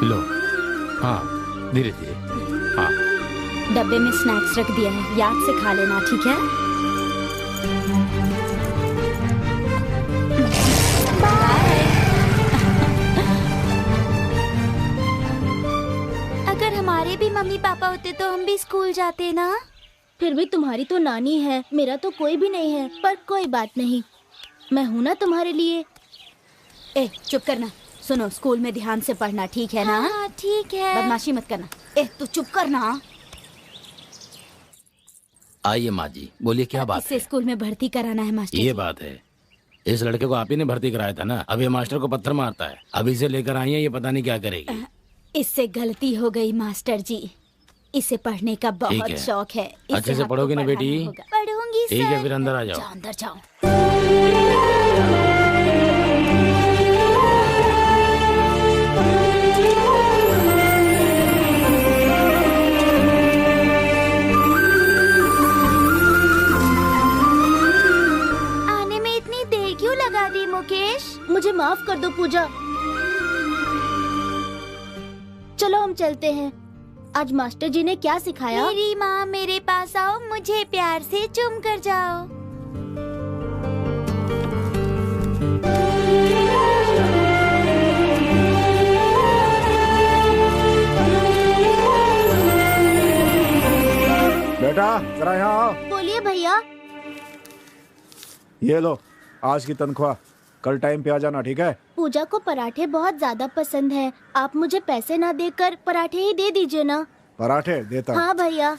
लो। हाँ, धीरे धीरे। हाँ। डब्बे में स्नैक्स रख दिया है, याद से खा लेना, ठीक है? बाय। अगर हमारे भी मम्मी पापा होते तो हम भी स्कूल जाते ना। फिर भी तुम्हारी तो नानी है, मेरा तो कोई भी नहीं है। पर कोई बात नहीं, मैं हूँ ना तुम्हारे लिए। ए, चुप करना। सुनो, स्कूल में ध्यान से पढ़ना, ठीक है ना? हाँ ठीक है। बदमाशी मत करना। ए, तू चुप करना। आइए माँ जी, बोलिए क्या बात इसे है? स्कूल में भर्ती कराना है मास्टर ये जी। बात है, इस लड़के को आप ही ने भर्ती कराया था ना। अब ये मास्टर को पत्थर मारता है। अभी इसे लेकर आई है, ये पता नहीं क्या करेगी। इससे गलती हो गई मास्टर जी। इसे पढ़ने का बहुत है। शौक है। अच्छे से पढ़ोगे ना बेटी? पढ़ूंगी सर। ठीक है, फिर अंदर आ जाओ। जाओ अंदर जाओ। आने में इतनी देर क्यों लगा दी मुकेश? मुझे माफ कर दो पूजा। चलो हम चलते हैं। आज मास्टर जी ने क्या सिखाया? मेरी माँ मेरे पास आओ, मुझे प्यार से चूम कर जाओ। बेटा जरा यहाँ आओ। बोलिए भैया। ये लो आज की तनख्वाह, कल टाइम पे आ जाना, ठीक है? पूजा को पराठे बहुत ज्यादा पसंद है। आप मुझे पैसे ना देकर पराठे ही दे दीजिए ना। पराठे देता हूँ। हाँ भैया।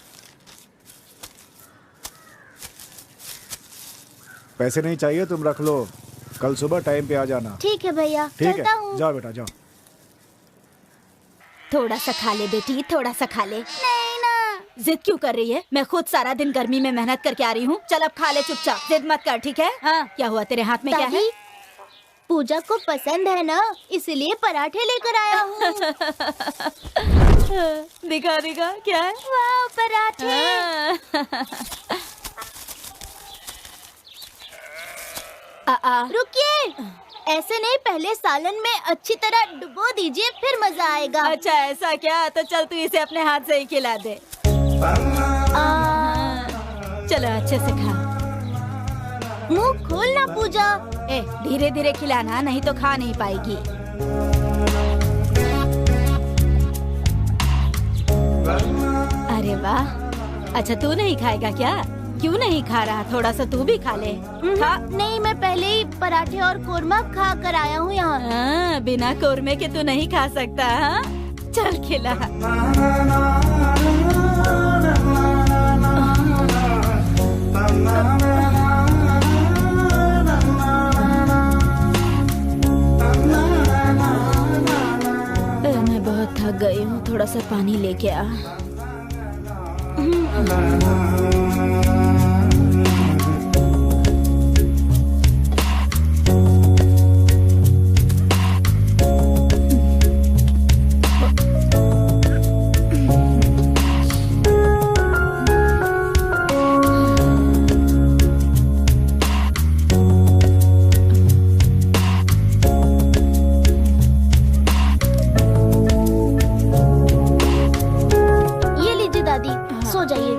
पैसे नहीं चाहिए, तुम रख लो, कल सुबह टाइम पे आ जाना। ठीक है भैया, ठीक चलता है, हूँ। जाओ बेटा जाओ। थोड़ा सा खा ले बेटी, थोड़ा सा खा ले। नहीं ना। जिद क्यों कर रही है? मैं खुद सारा दिन गर्मी में मेहनत करके आ रही हूँ। चल अब खा ले चुपचाप, जिद मत कर, ठीक है? हाँ, क्या हुआ, तेरे हाथ में क्या है? दादी, पूजा को पसंद है ना, इसलिए पराठे लेकर आया हूँ। दिखा दिखा, क्या है? वाह पराठे। रुकिए, ऐसे नहीं, पहले सालन में अच्छी तरह डुबो दीजिए, फिर मजा आएगा। अच्छा ऐसा क्या? तो चल तू इसे अपने हाथ से ही खिला दे। चलो अच्छे से खा। मुंह खोलना पूजा। ए, धीरे धीरे खिलाना, नहीं तो खा नहीं पाएगी। अरे वाह। अच्छा तू नहीं खाएगा क्या? क्यों नहीं खा रहा? थोड़ा सा तू भी खा ले। खा। नहीं, मैं पहले ही पराठे और कोरमा खा कर आया हूँ यहाँ। बिना कोरमे के तू नहीं खा सकता। हाँ? चल खिला। मैं बहुत थक गई हूँ, थोड़ा सा पानी लेके आ। ये लीजिए दादी, सो जाइए।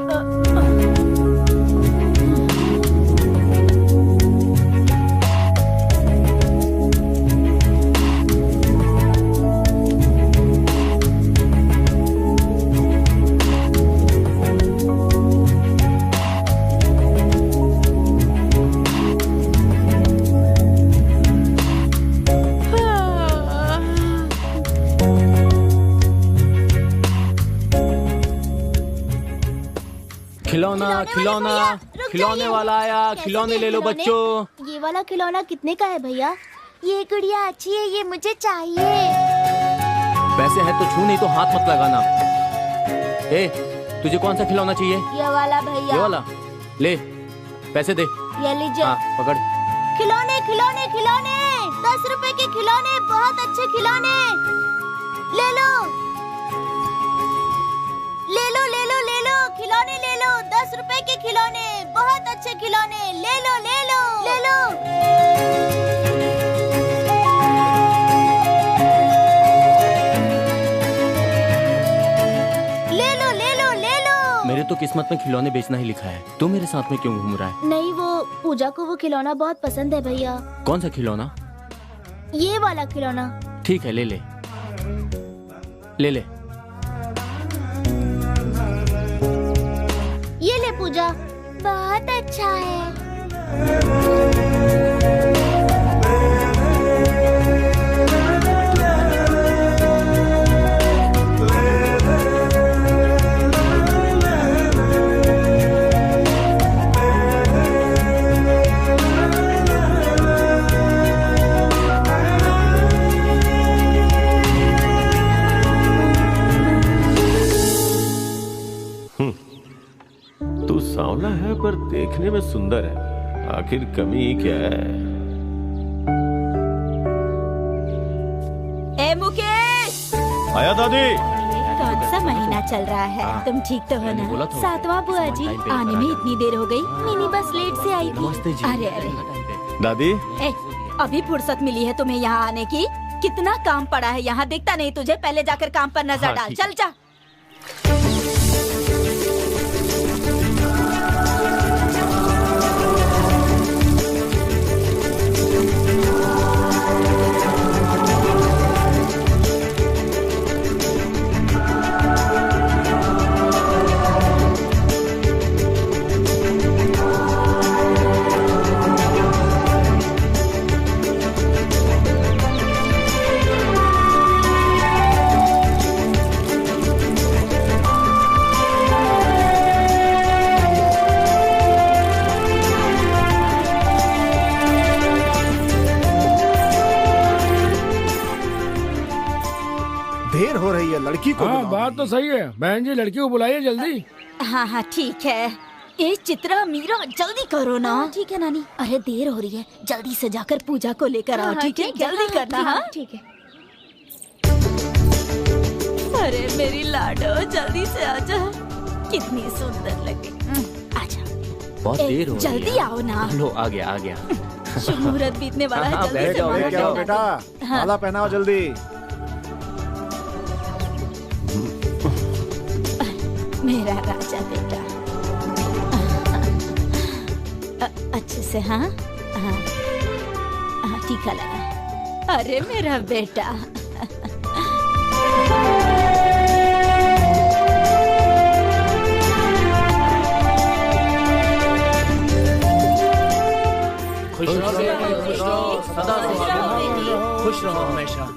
खिलौना खिलौना खिलौने वाला आया, खिलौने ले लो बच्चों। ये वाला खिलौना कितने का है भैया? ये गुड़िया अच्छी है, ये मुझे चाहिए। पैसे हैं तो छू, नहीं तो हाथ मत लगाना। ए, तुझे कौन सा खिलौना चाहिए? ये वाला भैया। ये वाला ले, पैसे दे। ये लीजिए। हाँ पकड़। खिलौने खिलौने खिलौने, 10 रुपए के खिलौने, बहुत अच्छे खिलौने। ले लो ले लो ले लो ले लो, खिलौने ले लो, 10 रुपए के खिलौने, बहुत अच्छे खिलौने। ले लो ले लो ले लो। किस्मत में खिलौने बेचना ही लिखा है। तू मेरे साथ में क्यों घूम रहा है? नहीं, वो पूजा को वो खिलौना बहुत पसंद है भैया। कौन सा खिलौना? ये वाला खिलौना। ठीक है, ले ले ले ले। ये ले पूजा, बहुत अच्छा है। तू सांवला है पर देखने में सुंदर है, आखिर कमी क्या है? ए मुकेश, आया दादी। कौन सा महीना चल रहा है? तुम ठीक तो हो मैंने बोला ना? था। सातवां बुआ जी, टाइम पे आने में इतनी देर हो गई। मिनी बस लेट से आई नमस्ते थी। जी। अरे अरे, दादी ए, अभी फुर्सत मिली है तुम्हें यहाँ आने की? कितना काम पड़ा है यहाँ, दिखता नहीं तुझे? पहले जाकर काम पर नजर हाँ, डाल। ठीक है। चल जा। देर हो रही है, लड़की को हाँ बुलाओ। बात तो सही है। बहन जी लड़की को बुलाइए जल्दी। हाँ हाँ ठीक है। ए चित्रा, मीरा, जल्दी करो ना। ठीक है नानी। अरे देर हो रही है, जल्दी से जाकर पूजा को लेकर आओ। हाँ, ठीक है, ठीक है, जल्दी हाँ, करना। ठीक है, हाँ ठीक है। अरे मेरी लाडो, जल्दी से आजा। कितनी सुंदर लगे। आजा। बहुत ए, देर हो रही है। जल्दी आओ ना। लो, आ गया आ गया। शुभ मुहूर्त बीतने वाला है। हाँ, जल्दी बैठ से जाओ, माला बैठ लेके आओ पहना बेटा, दो। हाँ। माला पहनाओ जल्दी। मेरा राजा बेटा। अच्छे से। हाँ हाँ हाँ, टीका लगा। अरे मेरा बेटा। खुश रहो बेटी, खुश रहो, सदा सुहागन, खुश रहो हमेशा।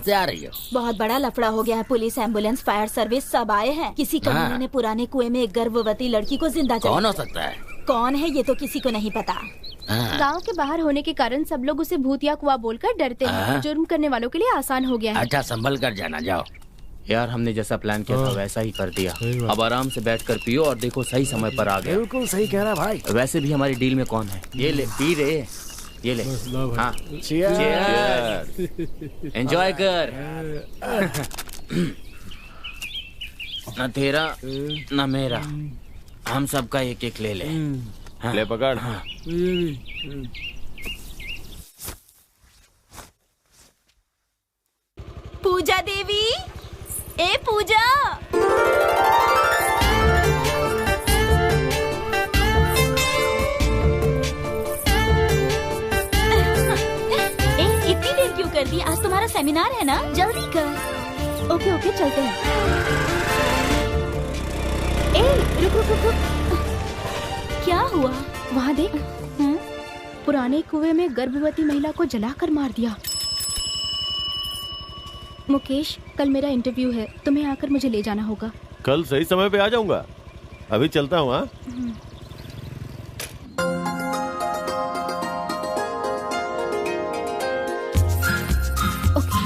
से आ रही हो? बहुत बड़ा लफड़ा हो गया है। पुलिस, एम्बुलेंस, फायर सर्विस सब आए हैं। किसी कमीने ने पुराने कुएं में एक गर्भवती लड़की को जिंदा जला। कौन हो सकता है? कौन है ये तो किसी को नहीं पता। गांव के बाहर होने के कारण सब लोग उसे भूत या कुआं बोलकर डरते हैं। जुर्म करने वालों के लिए आसान हो गया है। अच्छा, संभल कर जाना। जाओ यार, हमने जैसा प्लान किया था वैसा ही कर दिया। अब आराम से बैठकर पियो और देखो सही समय पर आ गया। बिल्कुल सही कह रहा भाई। वैसे भी हमारी डील में कौन है? ये ले, पी रे, ये ले। हाँ, एंजॉय कर। न तेरा न मेरा, हम सबका एक एक ले ले। हाँ, ले पकड़। हाँ। पूजा देवी, ए पूजा। इतनी देर क्यों कर दी? आज तुम्हारा सेमिनार है ना, जल्दी कर। ओके ओके, चलते हैं। ए रुक रुक रुक। क्या हुआ? वहाँ देख। पुराने कुएं में गर्भवती महिला को जलाकर मार दिया। मुकेश, कल मेरा इंटरव्यू है, तुम्हें आकर मुझे ले जाना होगा। कल सही समय पे आ जाऊंगा। अभी चलता हूँ। हाँ, ओके।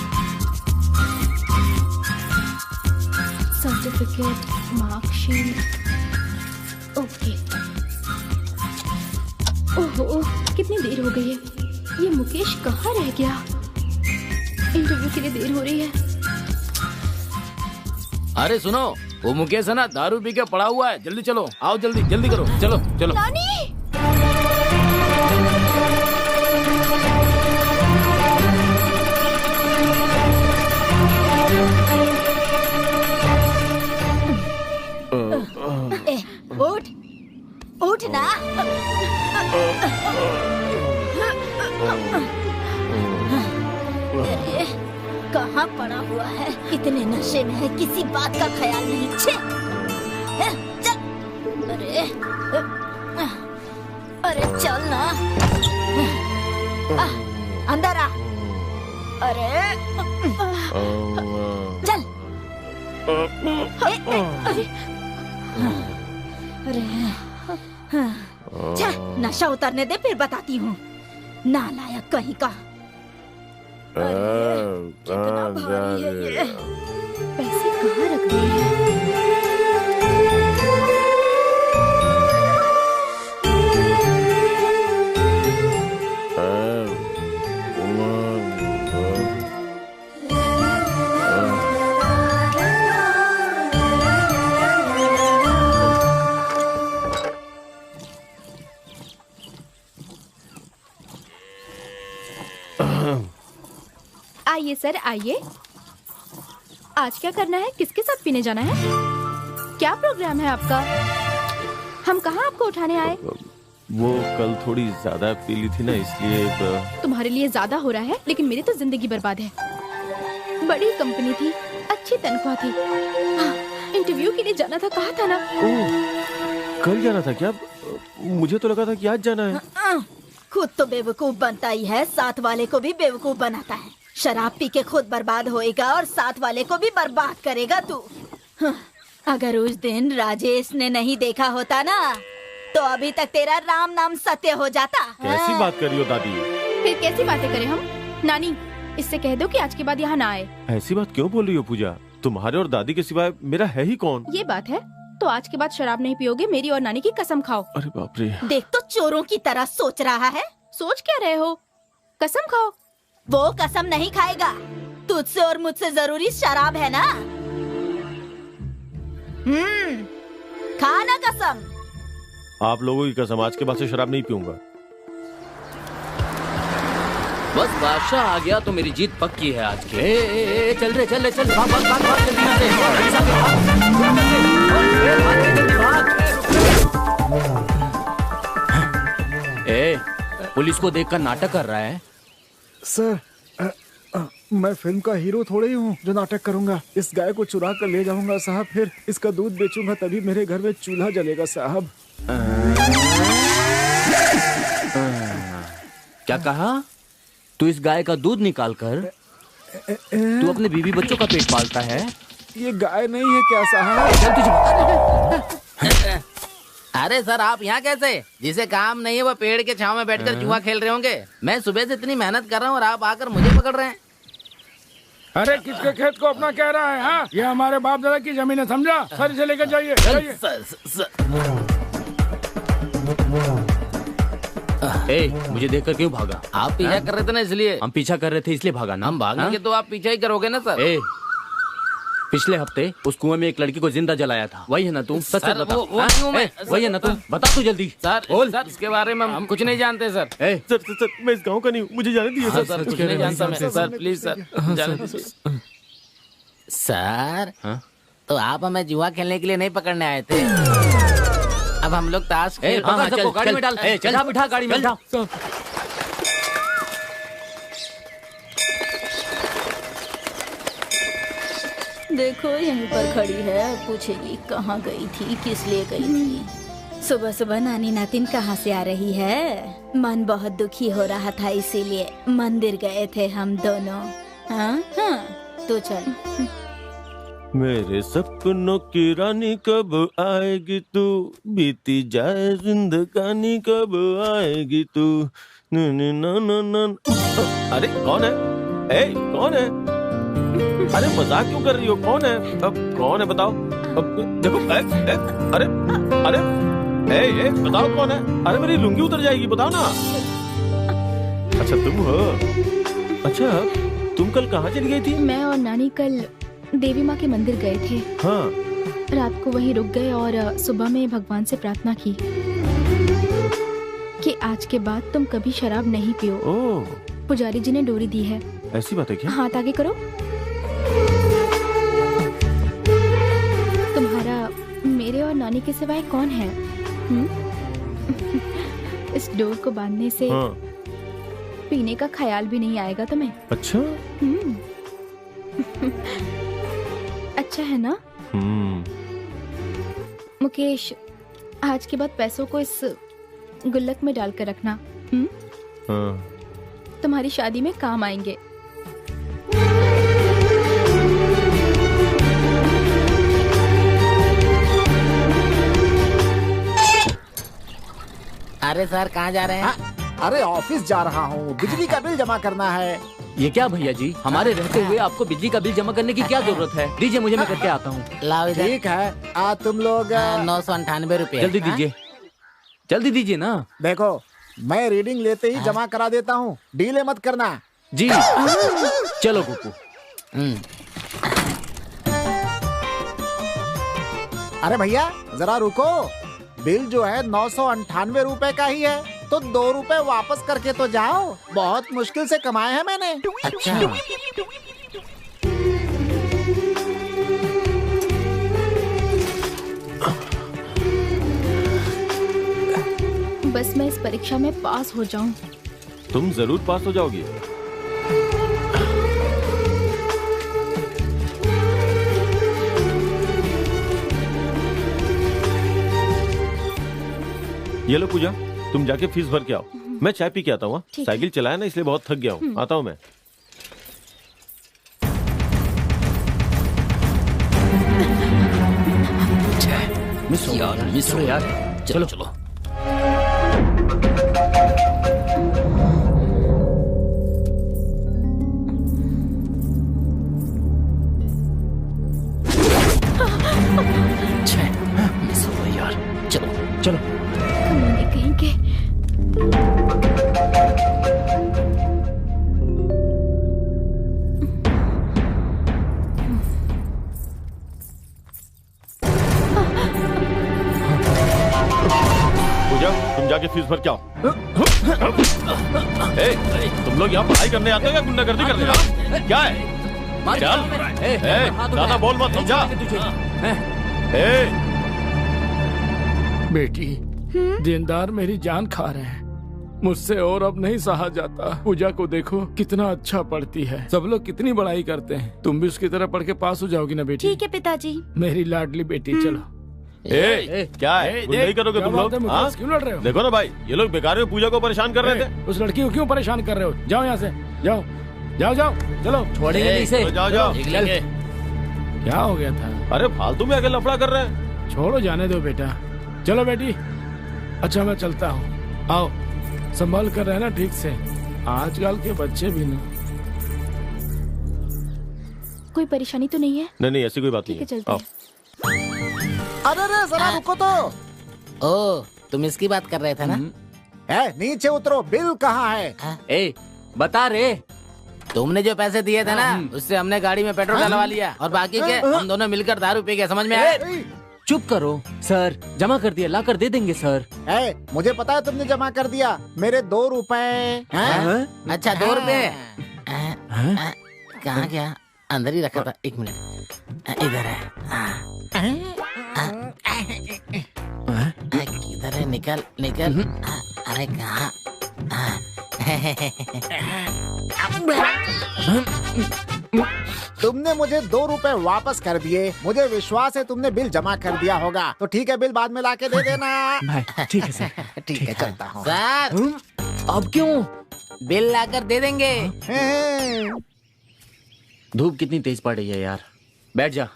Certificate, marksheet. ओके। ओहो, कितनी देर हो गई है। ये मुकेश कहाँ रह गया? इंटरव्यू के लिए देर हो रही है। अरे सुनो, वो मुकेश है ना, दारू पी के पड़ा हुआ है। जल्दी चलो, आओ जल्दी, जल्दी करो। चलो चलो। नानी! उठ, उठ ना। कहाँ पड़ा हुआ है? इतने नशे में है, किसी बात का ख्याल नहीं। छे, चल। अरे चल ना। अंदर आ। अरे चल। अरे नशा उतरने दे, फिर बताती हूँ। नालायक कहीं का। कितना भारी है ये। पैसे कहाँ रख दिए हैं? आइए सर, आइए। आज क्या करना है? किसके साथ पीने जाना है? क्या प्रोग्राम है आपका? हम कहाँ आपको उठाने आए? वो कल थोड़ी ज्यादा पी ली थी ना, इसलिए। तुम्हारे लिए ज्यादा हो रहा है, लेकिन मेरी तो जिंदगी बर्बाद है। बड़ी कंपनी थी, अच्छी तनख्वाह थी। इंटरव्यू के लिए जाना था, कहा था ना। कल जाना था क्या? मुझे तो लगा था कि आज जाना है। खुद तो बेवकूफ बनता ही है, साथ वाले को भी बेवकूफ बनाता है। शराब पी के खुद बर्बाद होएगा और साथ वाले को भी बर्बाद करेगा तू। अगर उस दिन राजेश ने नहीं देखा होता ना, तो अभी तक तेरा राम नाम सत्य हो जाता। कैसी बात कर रही हो दादी? फिर कैसी बातें करें हम? नानी, इससे कह दो कि आज के बाद यहाँ ना आए। ऐसी बात क्यों बोल रही हो पूजा? तुम्हारे और दादी के सिवाय मेरा है ही कौन? ये बात है तो आज के बाद शराब नहीं पियोगे, मेरी और नानी की कसम खाओ। अरे बाप रे। देख तो चोरों की तरह सोच रहा है। सोच क्या रहे हो? कसम खाओ। वो कसम नहीं खाएगा। तुझसे और मुझसे जरूरी शराब है ना। खाना कसम। आप लोगों की कसम, आज के बाद से शराब नहीं पीऊंगा। बस बादशाह आ गया तो मेरी जीत पक्की है आज की। चल रे, चल रे, चल। भाग भाग भाग भाग, जल्दी से। पुलिस को देखकर नाटक कर रहा है। सर, मैं फिल्म का हीरो थोड़े ही हूँ जो नाटक करूंगा। इस गाय को चुरा कर ले जाऊंगा साहब, फिर इसका दूध बेचूंगा, तभी मेरे घर में चूल्हा जलेगा साहब। क्या कहा? तू इस गाय का दूध निकाल कर तू अपने बीवी बच्चों का पेट पालता है? ये गाय नहीं है क्या साहब? चल तुझे अरे सर, आप यहाँ कैसे? जिसे काम नहीं है वो पेड़ के छांव में बैठकर जुआ खेल रहे होंगे। मैं सुबह से इतनी मेहनत कर रहा हूँ और आप आकर मुझे पकड़ रहे हैं। अरे किसके खेत को अपना कह रहा है? हाँ, ये हमारे बाप दादा की जमीन है, समझा? सर इसे लेकर जाइए, जाइए। मुझे देखकर क्यों भागा? आप पीछा कर रहे थे ना, इसलिए। हम पीछा कर रहे थे इसलिए भागा ना? हम भागेंगे तो आप पीछा ही करोगे ना सर। पिछले हफ्ते उस कुएं में एक लड़की को जिंदा जलाया था, वही है ना तू? सच सर, बता। वो नहीं हूँ मैं। वही है ना तू? बता तू जल्दी। सर, सर इसके बारे में हम कुछ नहीं जानते सर। सर मैं इस गांव का नहीं हूँ, मुझे जाने दीजिए हाँ, सर कुछ नहीं जानता मैं। सर प्लीज सर, जाने दीजिए। सर, तो आप हमें जुआ खेलने के लिए नहीं पकड़ने आए थे? अब हम लोग ताश खेल। चल गाड़ी में डाल। चल बिठा गाड़ी में बिठा। देखो यहीं पर खड़ी है, पूछेगी कहाँ गई थी, किस लिए गई थी। सुबह सुबह नानी नातिन कहाँ से आ रही है? मन बहुत दुखी हो रहा था इसीलिए मंदिर गए थे हम दोनों। हाँ हाँ, तो चल। मेरे सपनों की रानी कब आएगी तू, बीती जाए जिंदगानी कब आएगी तू। अरे कौन है? कौन है? अरे मजाक क्यों कर रही हो? कौन है? अब कौन है बताओ? अब देखो अरे अरे बताओ कौन है? अरे मेरी लुंगी उतर जाएगी, बताओ ना। अच्छा तुम हो? अच्छा तुम कल कहाँ चली गई थी? मैं और नानी कल देवी माँ के मंदिर गए थे। हाँ। रात को वहीं रुक गए और सुबह में भगवान से प्रार्थना की कि आज के बाद तुम कभी शराब नहीं पियो। ओह। पुजारी जी ने डोरी दी है। ऐसी बात है क्या? हाथ आगे करो। तुम्हारा मेरे और नानी के सिवाय कौन है? इस डोर को बांधने से पीने का ख्याल भी नहीं आएगा तुम्हें। अच्छा। अच्छा है ना? मुकेश, आज के बाद पैसों को इस गुल्लक में डालकर रखना। तुम्हारी शादी में काम आएंगे। अरे सर कहाँ जा रहे हैं? अरे ऑफिस जा रहा हूँ, बिजली का बिल जमा करना है। ये क्या भैया जी, हमारे रहते हुए आपको बिजली का बिल जमा करने की क्या जरूरत है? दीजिए मुझे, मैं करके आता हूँ। लाओ इधर। ठीक है, तुम लोग 998 रुपए। जल्दी दीजिए, जल्दी दीजिए ना। देखो मैं रीडिंग लेते ही जमा करा देता हूँ, डीले मत करना। जी। चलो कुकू। अरे भैया जरा रुको, बिल जो है 998 रुपए का ही है, तो 2 रुपए वापस करके तो जाओ। बहुत मुश्किल से कमाए हैं मैंने। अच्छा। बस मैं इस परीक्षा में पास हो जाऊं। तुम जरूर पास हो जाओगी। ये लो पूजा, तुम जाके फीस भर के आओ। मैं चाय पी के आता हूँ। साइकिल चलाया ना इसलिए बहुत थक गया हूँ। आता हूँ मैं। मिस हो यार। चलो चलो। मिस हो गई यार। चलो चलो। कहीं के पूजा, तुम जाके फीस भर के आओ। तुम लोग यहाँ पढ़ाई करने आते हो या गुंडागर्दी करने? क्या है? चल। ज्यादा बोल मत, समझा? बेटी, देनदार मेरी जान खा रहे हैं, मुझसे और अब नहीं सहा जाता। पूजा को देखो कितना अच्छा पढ़ती है, सब लोग कितनी बड़ाई करते हैं। तुम भी उसकी तरह पढ़ के पास हो जाओगी ना बेटी? ठीक है पिताजी। मेरी लाडली बेटी, चलो। क्या है? नहीं करोगे तुम लोग? क्यों लड़ रहे हो? देखो ना भाई, ये लोग बेकार में पूजा को परेशान कर रहे थे। उस लड़की को क्यों परेशान कर रहे हो? जाओ यहाँ से, जाओ। जाओ जाओ चलो। छोड़ेंगे नहीं इसे। जाओ जाओ। चल। क्या हो गया था? अरे फालतू में आके लफड़ा कर रहे हैं। छोड़ो, जाने दो बेटा। चलो बेटी। अच्छा मैं चलता हूँ, आओ संभाल कर रहना ठीक से। आजकल के बच्चे भी ना। कोई परेशानी तो नहीं है? नहीं ऐसी कोई बात ठीक नहीं है, चलते हैं। अरे जरा रुको तो। ओ, तुम इसकी बात कर रहे थे ना? नीचे उतरो, बिल कहाँ है? ए बता रे। तुमने जो पैसे दिए थे ना, उससे हमने गाड़ी में पेट्रोल डलवा लिया और बाकी के हम दोनों मिलकर दारू पी गए। समझ में आया? चुप करो सर, जमा कर दिया, ला कर दे देंगे सर। मुझे पता है तुमने जमा कर दिया। मेरे 2 रुपए। अच्छा 2 रुपए कहाँ गया? अंदर ही रखा था। 1 मिनट, इधर है। किधर है? निकल निकल। अरे कहाँ? तुमने मुझे 2 रुपए वापस कर दिए। मुझे विश्वास है तुमने बिल जमा कर दिया होगा। तो ठीक है, बिल बाद में लाके दे देना। भाई ठीक है सर। ठीक है, चलता हूँ। सर अब क्यों? बिल लाकर दे देंगे। धूप कितनी तेज पड़ रही है यार। बैठ जा।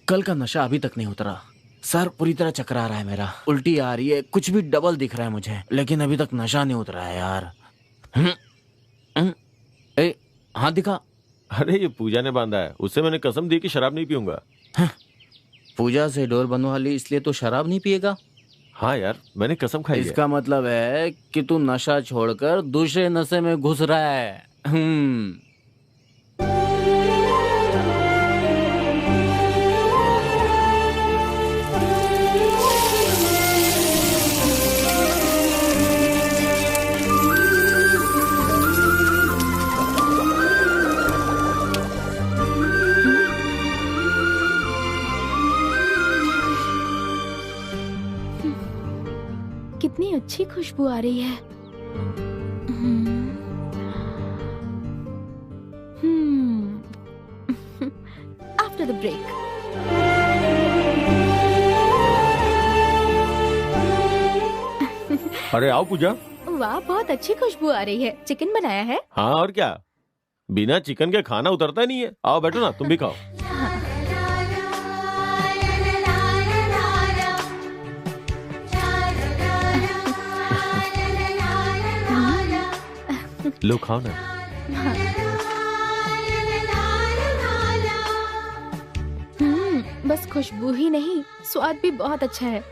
कल का नशा अभी तक नहीं उतरा। सर पूरी तरह चकरा रहा है मेरा, उल्टी आ रही है, कुछ भी डबल दिख रहा है मुझे, लेकिन अभी तक नशा नहीं उतरा है यार। ए, हाथ दिखा। अरे ये पूजा ने बांधा है, उससे मैंने कसम दी कि शराब नहीं पीऊंगा। पूजा से डोर बनवा ली इसलिए तो शराब नहीं पिएगा? हाँ यार, मैंने कसम खाई है। इसका मतलब है कि तू नशा छोड़कर दूसरे नशे में घुस रहा है। कितनी अच्छी खुशबू आ रही है। After the break. अरे आओ पूजा। वाह, बहुत अच्छी खुशबू आ रही है। चिकन बनाया है? हाँ और क्या, बिना चिकन के खाना उतरता नहीं है। आओ बैठो ना, तुम भी खाओ। लो खाओ ना। बस खुशबू ही नहीं, स्वाद भी बहुत अच्छा है।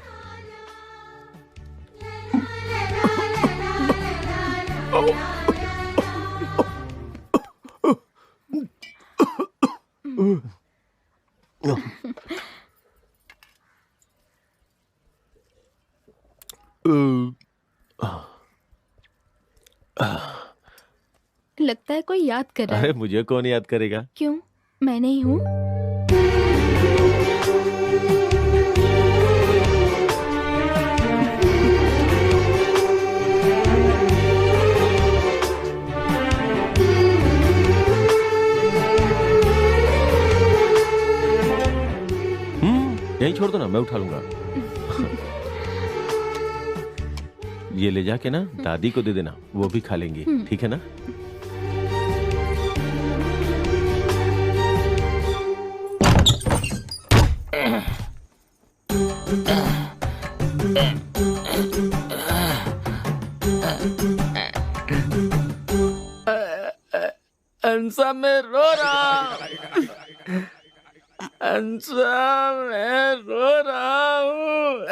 लगता है कोई याद कर रहा है। अरे मुझे कौन याद करेगा? क्यों, मैं नहीं हूँ? यहीं छोड़ दो ना, मैं उठा लूंगा। ये ले जाके ना दादी को दे देना, वो भी खा लेंगी। ठीक है ना? अंसा मैं रो रहा हूँ। अंसा मैं रो रहा हूँ।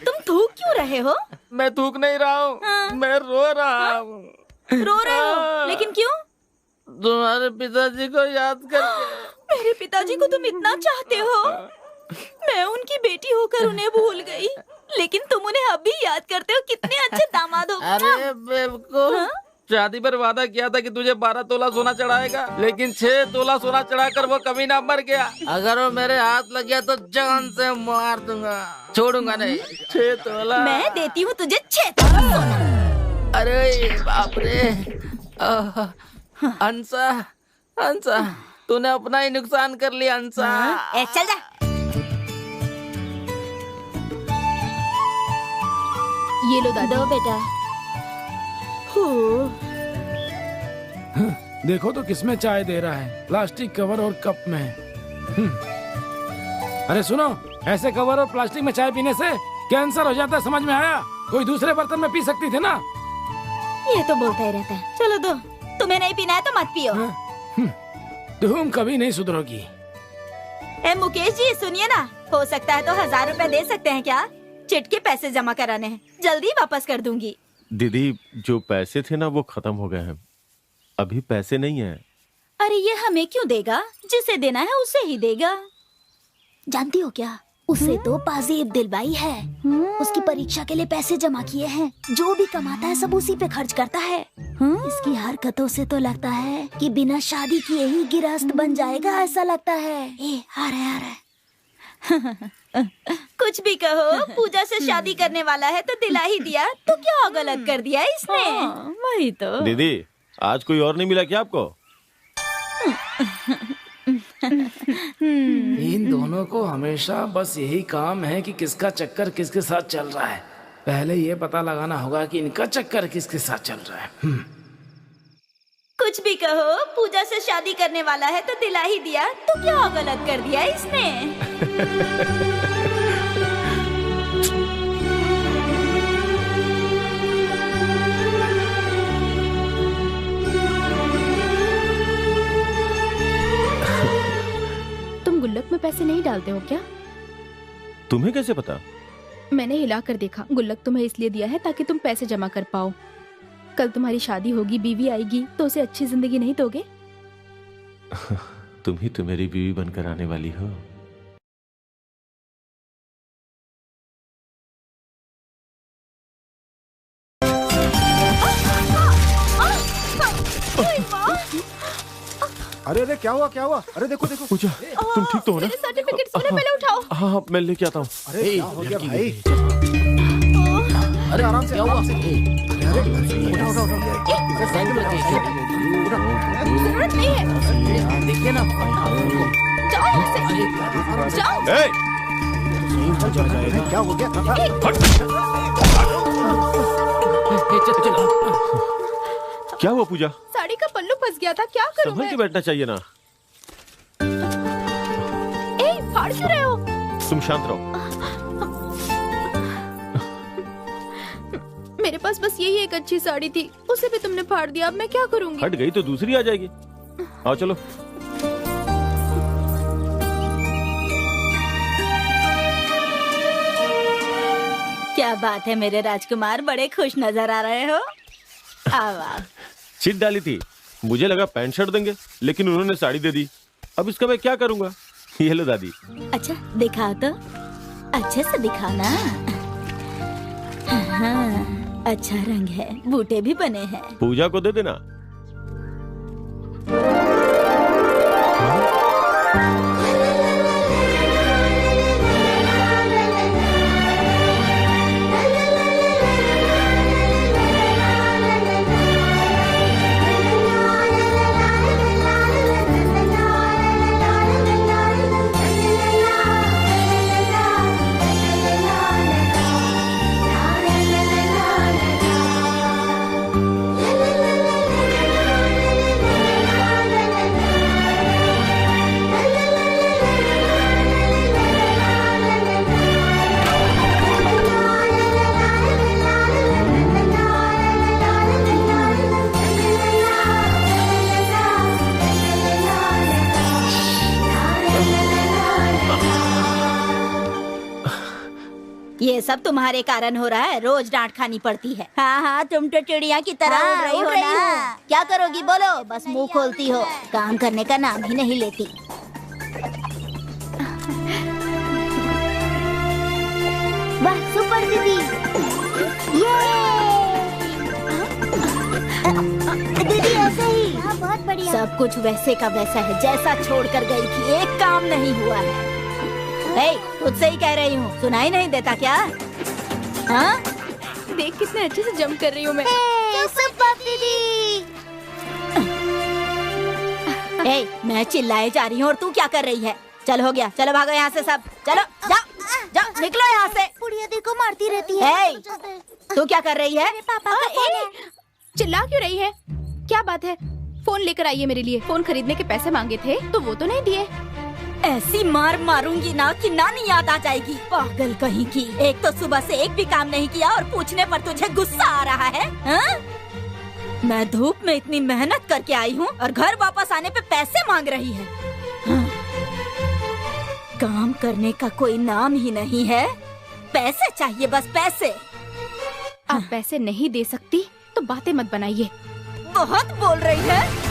तुम थूक क्यों रहे हो? मैं थूक नहीं रहा हूँ। हाँ। मैं रो रहा हूँ। रो रहे हो? लेकिन क्यों? तुम्हारे पिताजी को याद करके। मेरे पिताजी को तुम इतना चाहते हो? मैं उनकी बेटी होकर उन्हें भूल गई, लेकिन तुम उन्हें अब भी याद करते हो। कितने अच्छे दामाद हो। अरे बेवकूफ, शादी पर वादा किया था कि तुझे 12 तोला सोना चढ़ाएगा, लेकिन 6 तोला सोना चढ़ाकर वो कभी ना मर गया। अगर वो मेरे हाथ लग गया तो जान से मार दूंगा, छोड़ूंगा नहीं। 6 तोला मैं देती हूँ तुझे 6 तोला सोना। अरे बाप रे। अंसा, अंसा, तूने अपना ही नुकसान कर लिया अंसा। चल जा। ये लो दादी। दो बेटा। देखो तो किसमें चाय दे रहा है, प्लास्टिक कवर और कप में। अरे सुनो, ऐसे कवर और प्लास्टिक में चाय पीने से कैंसर हो जाता है, समझ में आया? कोई दूसरे बर्तन में पी सकती थी ना। ये तो बोलता ही रहता है। चलो दो, तुम्हें नहीं पीना है तो मत पियो। तुम कभी नहीं सुधरोगी। ए मुकेश जी सुनिए ना, हो सकता है तो 1000 रुपए दे सकते हैं क्या? चिट के पैसे जमा कराने हैं, जल्दी वापस कर दूंगी। दीदी जो पैसे थे ना वो खत्म हो गए हैं, अभी पैसे नहीं है। अरे ये हमें क्यों देगा? जिसे देना है उसे ही देगा। जानती हो क्या, उसे तो पाजीब दिलवाई है। उसकी परीक्षा के लिए पैसे जमा किए हैं, जो भी कमाता है सब उसी पे खर्च करता है। इसकी हरकतों से तो लगता है कि बिना शादी किए ही गिरहस्थ बन जाएगा, ऐसा लगता है। आ रहा है। कुछ भी कहो, पूजा से शादी करने वाला है तो दिला ही दिया, तो क्या गलत कर दिया इसने? वही तो। दीदी आज कोई और नहीं मिला क्या आपको? इन दोनों को हमेशा बस यही काम है कि किसका चक्कर किसके साथ चल रहा है। पहले ये पता लगाना होगा कि इनका चक्कर किसके साथ चल रहा है। कुछ भी कहो, पूजा से शादी करने वाला है तो दिला ही दिया, तो क्या गलत कर दिया इसने? गुल्लक में पैसे नहीं डालते हो क्या? तुम्हें कैसे पता? मैंने हिला कर देखा। गुल्लक तुम्हें इसलिए दिया है ताकि तुम पैसे जमा कर पाओ। कल तुम्हारी शादी होगी, बीवी आएगी, तो उसे अच्छी जिंदगी नहीं दोगे? तुम ही तो मेरी बीवी बनकर आने वाली हो। अरे अरे क्या हुआ क्या हुआ? अरे देखो देखो। पूजा तुम ठीक तो हो ना? सर्टिफिकेट पहले उठाओ। हाँ मैं लेके आता हूँ। अरे क्या हो गया भाई? अरे आराम से, क्या हुआ? उठा उठा जरूरत नहीं है। देखिए ना, जाओ यहाँ से। जाओ। क्या हो गया? क्या हुआ पूजा? साड़ी का पल्लू फंस गया था, क्या करूं संभल मैं? के बैठना चाहिए ना। फाड़ क्यों रहे हो? तुम शांत रहो। मेरे पास बस यही एक अच्छी साड़ी थी, उसे भी तुमने फाड़ दिया। अब मैं क्या करूंगी? हट गई तो दूसरी आ जाएगी। आओ चलो। क्या बात है मेरे राजकुमार, बड़े खुश नजर आ रहे हो। आओ। चिट डाली थी, मुझे लगा पैंट शर्ट देंगे, लेकिन उन्होंने साड़ी दे दी। अब इसका मैं क्या करूंगा? ये लो दादी। अच्छा दिखाओ तो, अच्छे से दिखाओ ना। हाँ, अच्छा रंग है, बूटे भी बने हैं। पूजा को दे देना। ये सब तुम्हारे कारण हो रहा है, रोज डांट खानी पड़ती है। हाँ हाँ, तुम तो चिड़िया की तरह उड़ रही हो ना। क्या करोगी बोलो? बस मुंह खोलती हो, काम करने का नाम ही नहीं लेती। वाह सुपर दीदी, दीदी ऐसे ही। हाँ, बहुत बढ़िया। सब कुछ वैसे का वैसा है जैसा छोड़ कर गई थी, एक काम नहीं हुआ है। तुझसे ही कह रही हूँ, सुनाई नहीं देता क्या? हाँ? देख कितने अच्छे से जंप कर रही हूँ मैं। मैं चिल्लाए जा रही हूँ और तू क्या कर रही है? चल हो गया, चलो भागो यहाँ से सब। चलो जाओ जाओ, निकलो यहाँ से। बुढ़िया देखो मारती रहती है। तू क्या कर रही है? पापा का फोन है। चिल्ला क्यों रही है? क्या बात है? फोन लेकर आइए मेरे लिए। फोन खरीदने के पैसे मांगे थे तो वो तो नहीं दिए। ऐसी मार मारूंगी ना कि नानी याद आ जाएगी। पागल कहीं की। एक तो सुबह से एक भी काम नहीं किया और पूछने पर तुझे गुस्सा आ रहा है, हाँ? मैं धूप में इतनी मेहनत करके आई हूँ और घर वापस आने पे पैसे मांग रही है, हाँ? काम करने का कोई नाम ही नहीं है। पैसे चाहिए, बस पैसे। आप पैसे नहीं दे सकती तो बातें मत बनाइए। बहुत बोल रही है।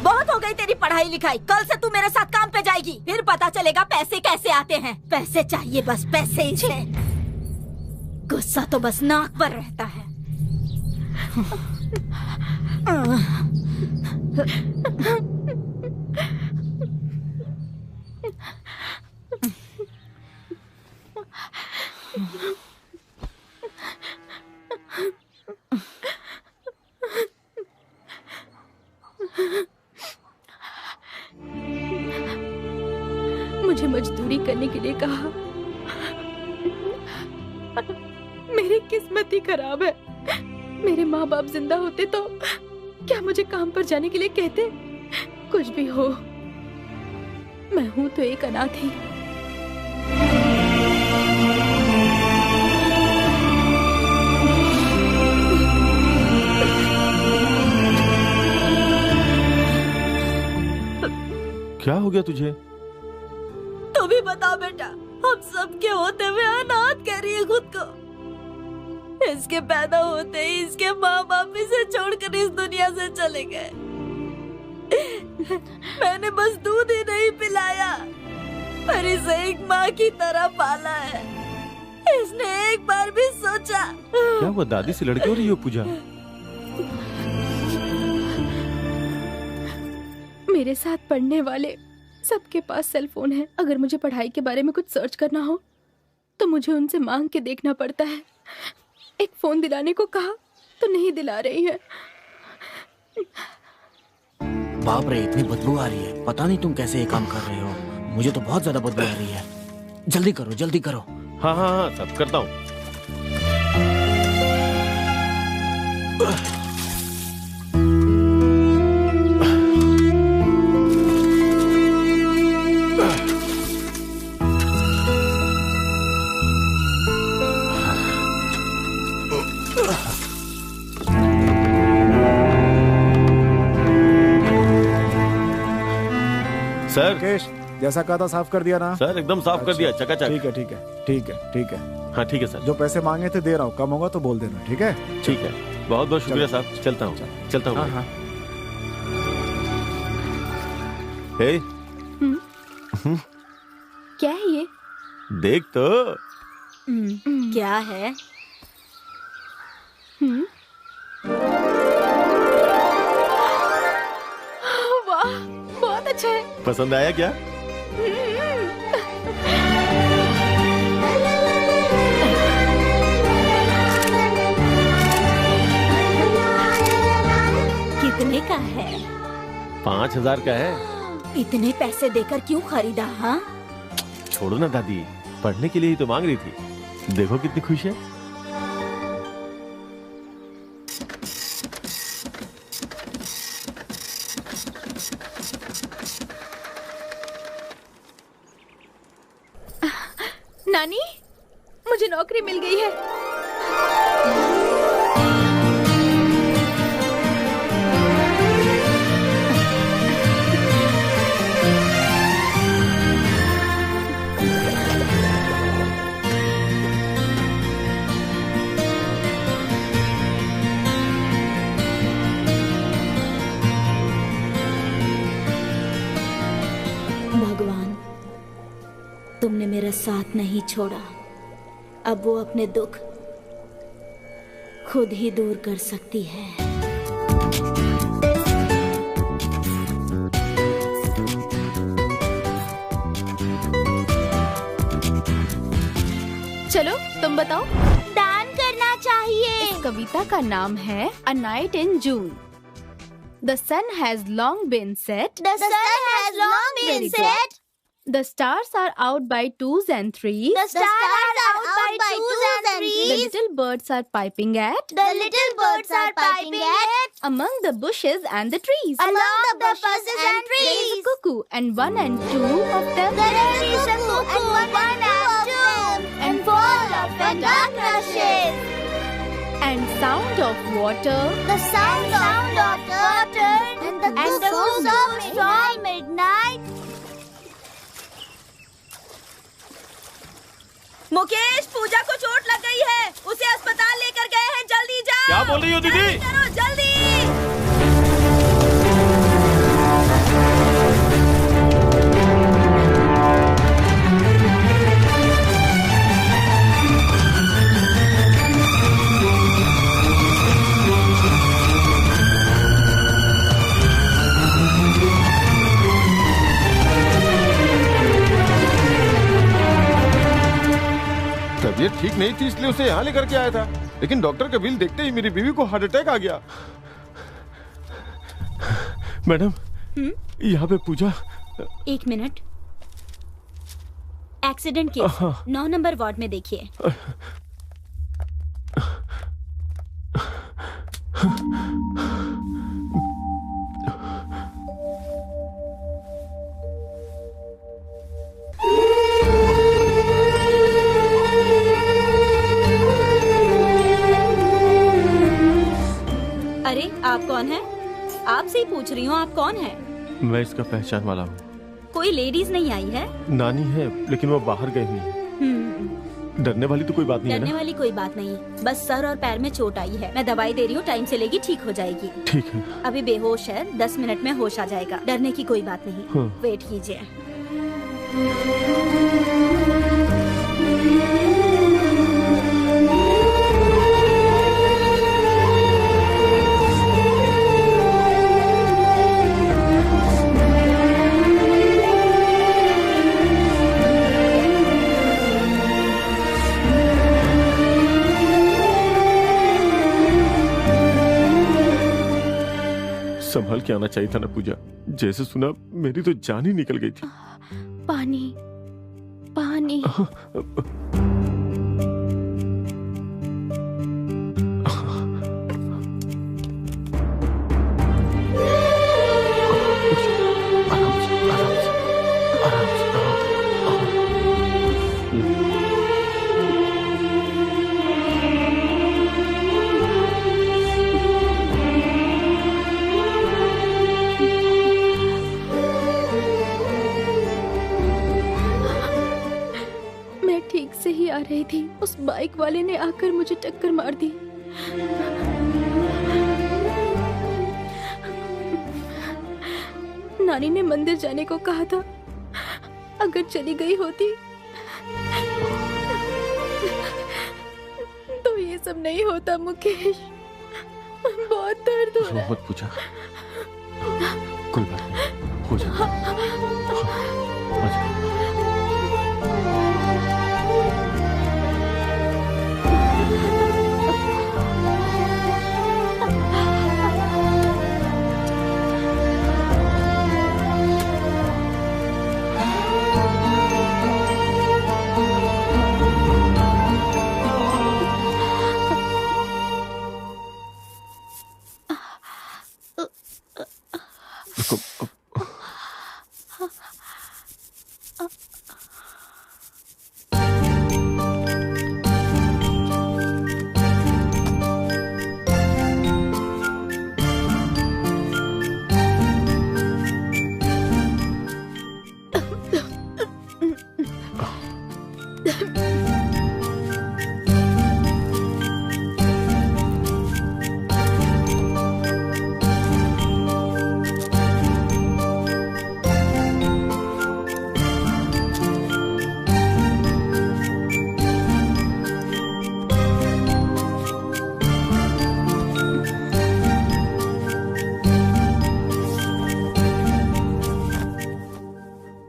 बहुत हो गई तेरी पढ़ाई लिखाई। कल से तू मेरे साथ काम पे जाएगी, फिर पता चलेगा पैसे कैसे आते हैं। पैसे चाहिए, बस पैसे इसे। गुस्सा तो बस नाक पर रहता है। मुझे मजदूरी करने के लिए कहा। मेरी किस्मत ही खराब है। मेरे माँ बाप जिंदा होते तो क्या मुझे काम पर जाने के लिए कहते? कुछ भी हो, मैं हूँ तो एक अनाथ ही। क्या हो गया तुझे? तू भी बता बेटा, हम सबके होते हुए अनाथ कह रही है खुद को। इसके पैदा होते ही इसके माँ बाप इसे छोड़कर इस दुनिया से चले गए। मैंने बस दूध ही नहीं पिलाया, पर इसे एक माँ की तरह पाला है। इसने एक बार भी सोचा। क्या हुआ? दादी से लड़के हो रही हो पूजा? मेरे साथ पढ़ने वाले सबके पास सेल फोन है। अगर मुझे पढ़ाई के बारे में कुछ सर्च करना हो तो मुझे उनसे मांग के देखना पड़ता है। एक फोन दिलाने को कहा तो नहीं दिला रही है। बाप रे, इतनी बदबू आ रही है। पता नहीं तुम कैसे ये काम कर रहे हो। मुझे तो बहुत ज्यादा बदबू आ रही है। जल्दी करो, जल्दी करो। हाँ हाँ हाँ, सब करता हूँ। सर, राकेश, जैसा कहा था साफ कर दिया ना? सर एकदम साफ कर दिया, चकाचक। ठीक है ठीक है ठीक है ठीक है। हाँ ठीक है सर। जो पैसे मांगे थे दे रहा हूँ, कम होगा तो बोल देना, ठीक है? ठीक है, बहुत बहुत शुक्रिया साहब। चलता हूँ, चलता हूँ। हाँ हाँ। हे, क्या है ये? देख तो। क्या है? वाह, बहुत अच्छा है। पसंद आया क्या? कितने का है? 5000 का है। इतने पैसे देकर क्यों खरीदा? हाँ, छोड़ो ना दादी, पढ़ने के लिए ही तो मांग रही थी। देखो कितनी खुश है। नानी, मुझे नौकरी मिल गई है। भगवान, तुमने मेरा साथ नहीं छोड़ा। अब वो अपने दुख खुद ही दूर कर सकती है। चलो तुम बताओ। दान करना चाहिए। इस कविता का नाम है A Night in June. The sun has long been set. The sun has long been Very good. set. The stars are out by twos and threes. The stars are out by twos and The threes. little birds are piping at The little birds are piping at among the bushes and the trees. along the bushes and There is a trees. cuckoo, and one and two of them. There is a cuckoo and one and two, and full of tender crushes. And sound of water. The sound of water and the cuckoo from midnight. Mukesh, पूजा को चोट लग गई है, उसे अस्पताल लेकर गए हैं, जल्दी जाओ। क्या बोल रही हो दीदी? जल्दी करो, जल्दी। तबीयत ठीक नहीं थी इसलिए उसे यहाँ लेकर के आया था, लेकिन डॉक्टर का बिल देखते ही मेरी बीवी को हार्ट अटैक आ गया। मैडम, यहाँ पे पूजा। एक minute. Accident case 9 number ward में देखिए। अरे आप कौन हैं? आपसे ही पूछ रही हूँ, आप कौन हैं? मैं इसका पहचान वाला हूँ। कोई लेडीज नहीं आई है? नानी है, लेकिन वो बाहर गई हुई है। डरने वाली तो कोई बात नहीं है डरने ना? वाली कोई बात नहीं, बस सर और पैर में चोट आई है। मैं दवाई दे रही हूँ, टाइम से लेगी, ठीक हो जाएगी। ठीक है। अभी बेहोश है, 10 मिनट में होश आ जाएगा। डरने की कोई बात नहीं, हाँ। वेट कीजिए। संभल के आना चाहिए था ना पूजा। जैसे सुना मेरी तो जान ही निकल गई थी। पानी, पानी। मैं ठीक से ही आ रही थी, उस बाइक वाले ने आकर मुझे टक्कर मार दी। नानी ने मंदिर जाने को कहा था, अगर चली गई होती तो ये सब नहीं होता। मुकेश, बहुत दर्द हो रहा है। मत पूजा, कोई बात नहीं, हो जाएगा। आ जाओ।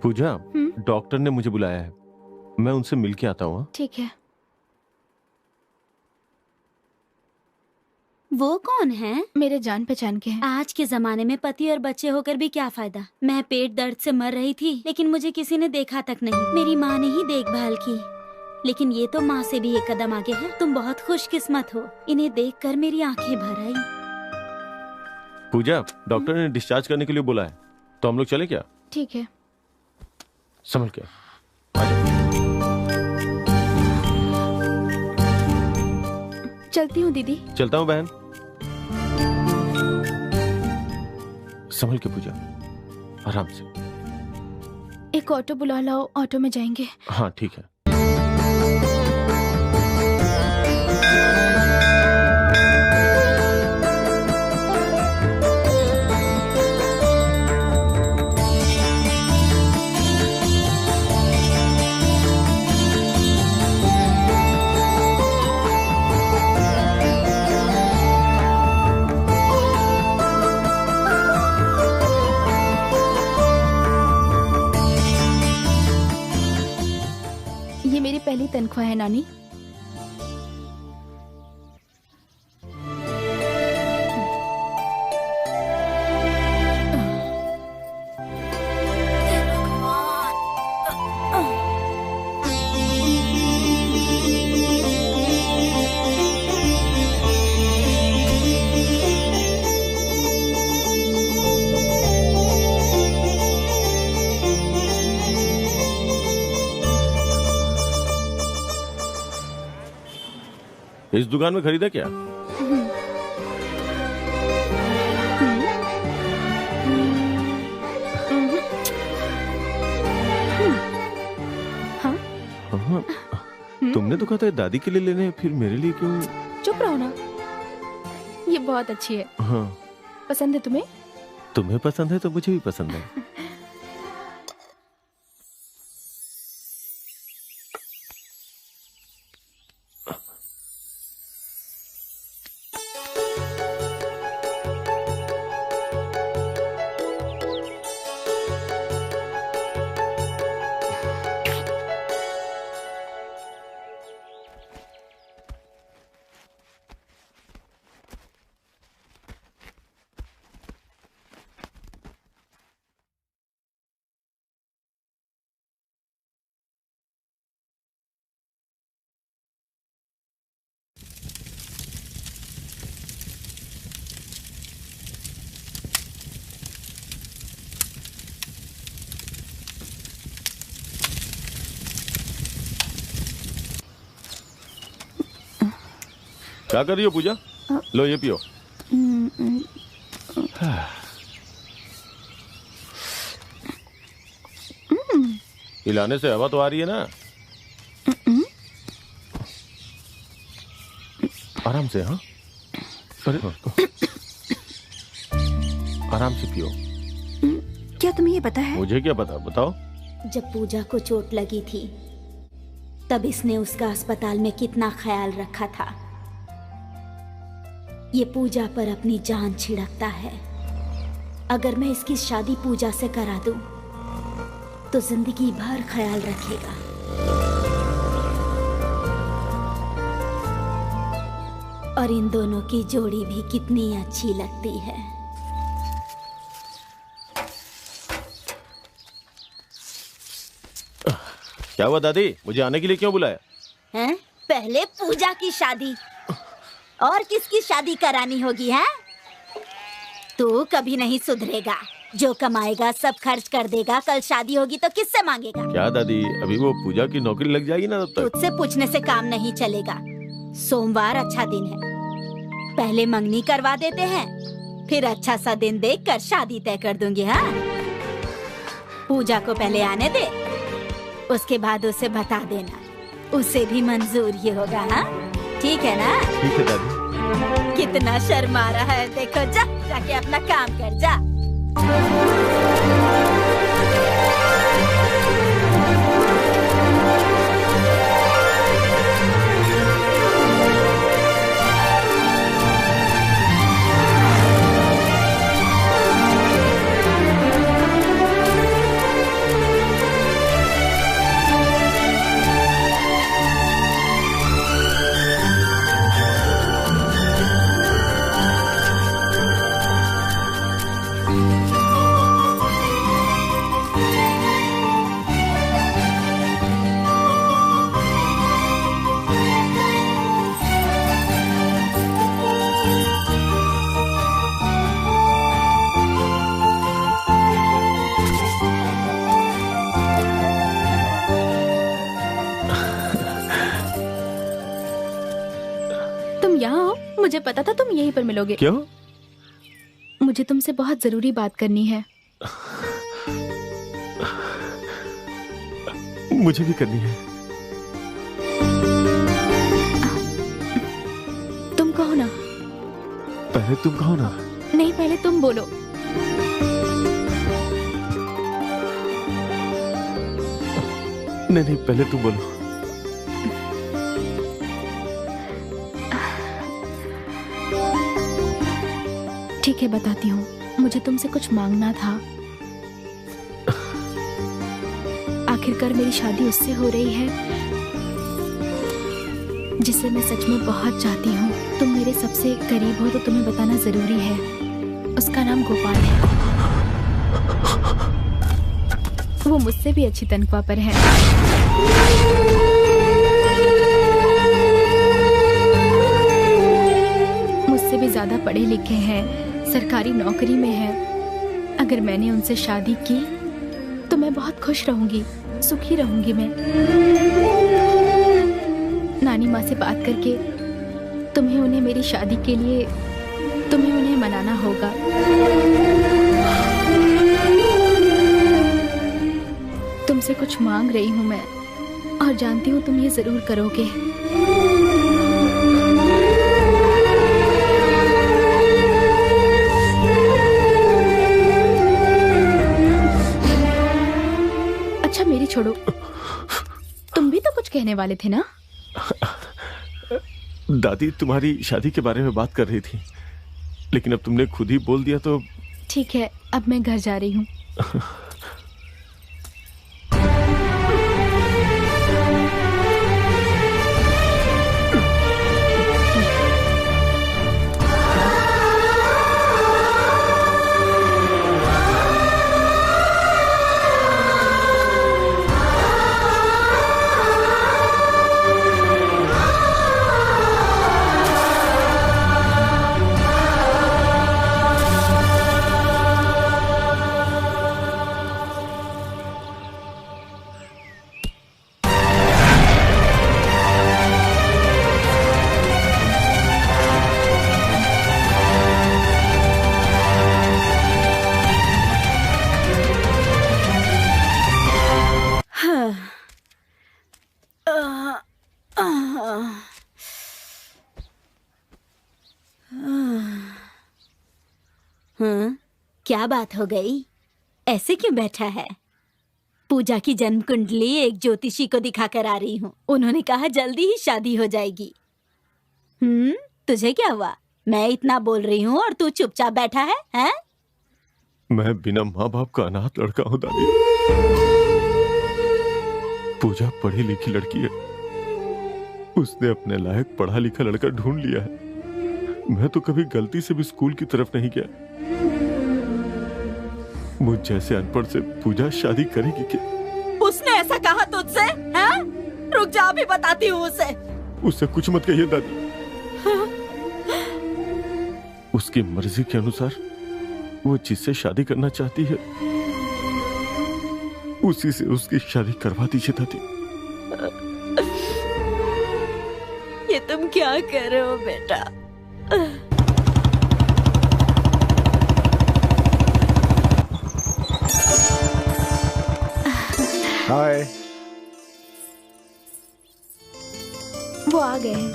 पूजा, डॉक्टर ने मुझे बुलाया है, मैं उनसे मिल के आता हूँ। ठीक है। वो कौन है? मेरे जान पहचान के हैं। आज के जमाने में पति और बच्चे होकर भी क्या फायदा। मैं पेट दर्द से मर रही थी, लेकिन मुझे किसी ने देखा तक नहीं। मेरी माँ ने ही देखभाल की, लेकिन ये तो माँ से भी एक कदम आगे है। तुम बहुत खुशकिस्मत हो। इन्हें देखकर मेरी आंखें भर आई। पूजा, डॉक्टर ने डिस्चार्ज करने के लिए बोला है, तो हम लोग चले क्या? ठीक है। संभल के। चलती हूँ दीदी। चलता हूँ बहन। संभल के पूजा, आराम से। एक ऑटो बुला लाओ, ऑटो में जाएंगे। हाँ ठीक है। ये मेरी पहली तनख्वाह है नानी। इस दुकान में खरीदा क्या? हाँ? हाँ, तुमने तो कहा था दादी के लिए लेने, फिर मेरे लिए क्यों? चुप रहो ना, ये बहुत अच्छी है। हाँ। पसंद है तुम्हें? तुम्हें पसंद है तो मुझे भी पसंद है। क्या कर रही हो पूजा? लो ये पियो। हिलाने से हवा तो आ रही है ना। आराम से। हाँ, अरे आराम से पियो। क्या तुम्हें ये पता है? मुझे क्या पता, बताओ। जब पूजा को चोट लगी थी तब इसने उसका अस्पताल में कितना ख्याल रखा था। ये पूजा पर अपनी जान छिड़कता है। अगर मैं इसकी शादी पूजा से करा दूं तो जिंदगी भर ख्याल रखेगा। और इन दोनों की जोड़ी भी कितनी अच्छी लगती है। क्या हुआ दादी, मुझे आने के लिए क्यों बुलाया? हैं? पहले पूजा की शादी, और किसकी शादी करानी होगी है? तू कभी नहीं सुधरेगा। जो कमाएगा सब खर्च कर देगा। कल शादी होगी तो किससे मांगेगा? क्या दादी, अभी वो पूजा की नौकरी लग जाएगी ना तब तक। तुझसे पूछने से काम नहीं चलेगा। सोमवार अच्छा दिन है, पहले मंगनी करवा देते हैं, फिर अच्छा सा दिन देख कर शादी तय कर दूंगी। हाँ, पूजा को पहले आने दे, उसके बाद उसे बता देना। उसे भी मंजूर ही होगा। हाँ ठीक है ना? ठीक है दादी। कितना शर्मा रहा है, देखो। जा जाके अपना काम कर जा। मुझे पता था तुम यहीं पर मिलोगे। क्यों? मुझे तुमसे बहुत जरूरी बात करनी है। मुझे भी करनी है। तुम कहो ना। पहले तुम कहो ना। नहीं, पहले तुम बोलो। नहीं, पहले तुम बोलो। ठीक है, बताती हूँ। मुझे तुमसे कुछ मांगना था। आखिरकार मेरी शादी उससे हो रही है जिसे मैं सच में बहुत चाहती हूँ। तुम मेरे सबसे करीब हो तो तुम्हें बताना जरूरी है। उसका नाम गोपाल है। वो मुझसे भी अच्छी तनख्वाह पर है। मुझसे भी ज्यादा पढ़े लिखे हैं, सरकारी नौकरी में है। अगर मैंने उनसे शादी की तो मैं बहुत खुश रहूंगी, सुखी रहूंगी। मैं नानी माँ से बात करके तुम्हें उन्हें मेरी शादी के लिए तुम्हें उन्हें मनाना होगा। तुमसे कुछ मांग रही हूँ मैं, और जानती हूँ तुम ये जरूर करोगे। अच्छा मेरी छोड़ो, तुम भी तो कुछ कहने वाले थे ना? दादी तुम्हारी शादी के बारे में बात कर रही थी, लेकिन अब तुमने खुद ही बोल दिया तो। ठीक है, अब मैं घर जा रही हूँ। क्या बात हो गई? ऐसे क्यों बैठा है? पूजा की जन्म कुंडली एक ज्योतिषी को दिखा कर आ रही हूँ। उन्होंने कहा जल्दी ही शादी हो जाएगी। तुझे क्या हुआ? मैं इतना बोल रही हूँ और तू चुपचाप बैठा है, हैं? मैं बिना माँ बाप का अनाथ लड़का हूँ दादी। पूजा पढ़ी लिखी लड़की है, उसने अपने लायक पढ़ा लिखा लड़का ढूंढ लिया है। मैं तो कभी गलती से भी स्कूल की तरफ नहीं गया। मुझ जैसे अनपढ़ से पूजा शादी करेगी क्या? उसने ऐसा कहा तुझसे? हैं? रुक जा, अभी बताती हूँ उसे। उससे कुछ मत कहिए दादी। उसकी मर्जी के अनुसार वो जिससे शादी करना चाहती है उसी से उसकी शादी करवा दीजिए दादी। ये तुम क्या कर रहे हो बेटा? हाय। वो आ गए हैं।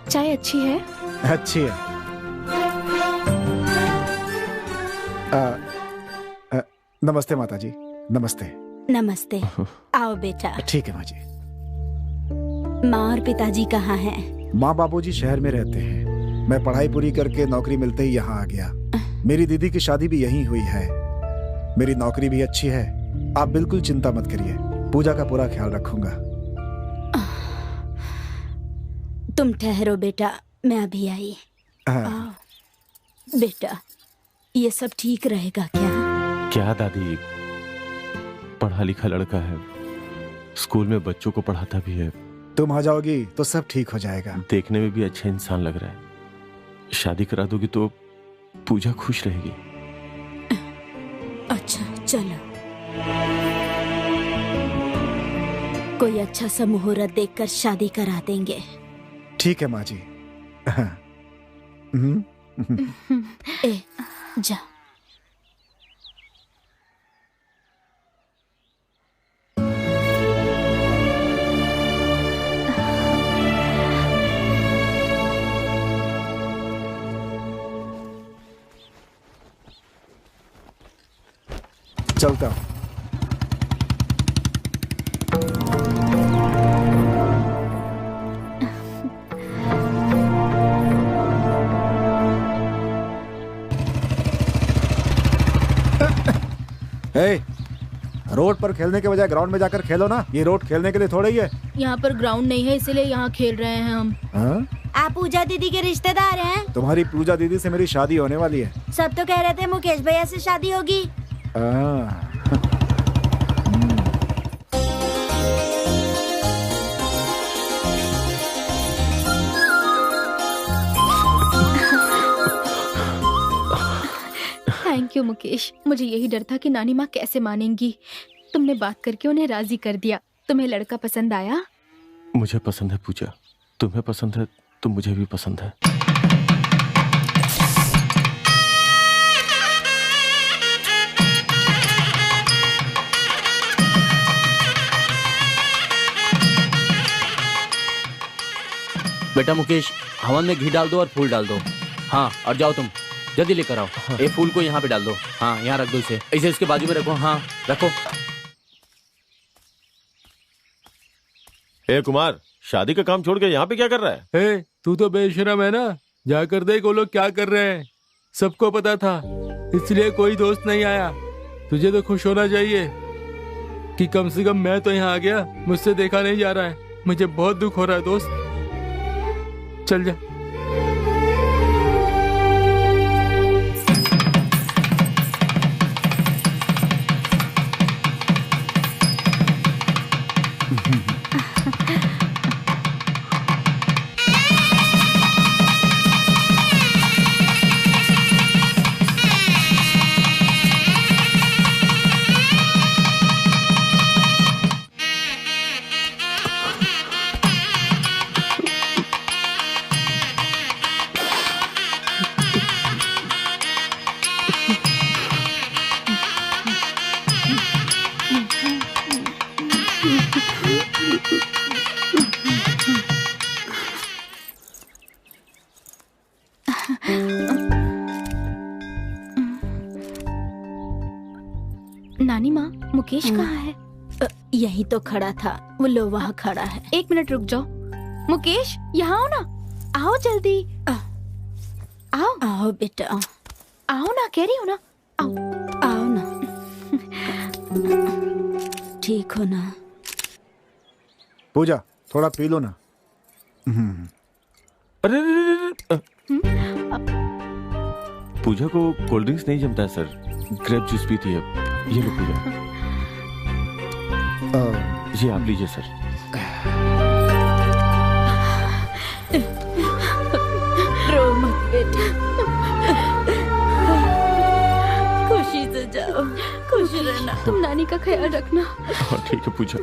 चाय अच्छी है? अच्छी है। नमस्ते माता जी। नमस्ते। नमस्ते। आओ बेटा। ठीक है माँ जी। माँ और पिताजी कहाँ हैं? माँ बाबूजी शहर में रहते हैं। मैं पढ़ाई पूरी करके नौकरी मिलते ही यहाँ आ गया। मेरी दीदी की शादी भी यहीं हुई है। मेरी नौकरी भी अच्छी है। आप बिल्कुल चिंता मत करिए, पूजा का पूरा ख्याल रखूंगा। तुम ठहरो बेटा, मैं अभी आई। बेटा, ये सब ठीक रहेगा क्या? क्या दादी, पढ़ा लिखा लड़का है, स्कूल में बच्चों को पढ़ाता भी है। तुम आ जाओगी तो सब ठीक हो जाएगा। देखने में भी अच्छा इंसान लग रहा है। शादी करा दोगी तो पूजा खुश रहेगी। अच्छा चलो, कोई अच्छा सा मुहूर्त देखकर शादी करा देंगे। ठीक है माँ जी। ए, जा। चलता हूँ। रोड पर खेलने के बजाय ग्राउंड में जाकर खेलो ना। ये रोड खेलने के लिए थोड़ा ही है। यहाँ पर ग्राउंड नहीं है, इसलिए यहाँ खेल रहे हैं हम। आप पूजा दीदी के रिश्तेदार हैं? तुम्हारी पूजा दीदी से मेरी शादी होने वाली है। सब तो कह रहे थे मुकेश भैया से शादी होगी। थैंक यू मुकेश, मुझे यही डर था कि नानी माँ कैसे मानेंगी। तुमने बात करके उन्हें राजी कर दिया। तुम्हें लड़का पसंद आया? मुझे पसंद है पूजा, तुम्हें पसंद है तो मुझे भी पसंद है। बेटा मुकेश, हवन में घी डाल दो और फूल डाल दो। हाँ, और जाओ तुम जल्दी लेकर आओ। हाँ। ये फूल को यहाँ पे डाल दो। हाँ, यहाँ रख दो इसे। इसे इसके बाजू में रखो। हाँ, रखो। ए कुमार, शादी का काम छोड़ के यहाँ पे क्या कर रहा है? तू तो बेशरम है ना। जाकर देख वो लोग क्या कर रहे हैं। सबको पता था, इसलिए कोई दोस्त नहीं आया। तुझे तो खुश होना चाहिए कि कम से कम मैं तो यहाँ आ गया। मुझसे देखा नहीं जा रहा है। मुझे बहुत दुख हो रहा है दोस्त। चल जा। नानी माँ, मुकेश कहाँ है? यही तो खड़ा था। वो लो वहाँ खड़ा है। एक मिनट रुक जाओ। मुकेश, यहाँ आओ ना। आओ जल्दी। आओ आओ बेटा, आओ ना, कह रही हूँ ना। आओ आओ ना। ठीक हो ना? पूजा, थोड़ा पी लो ना। अरे पूजा को कोल्ड ड्रिंक्स नहीं जमता है सर। ग्रेप जूस पीती है। ये लो पूजा। ये आप लीजिए सर। रो मत बेटा, खुशी से जाओ, खुश रहना। तुम नानी का ख्याल रखना। हाँ ठीक है पूजा।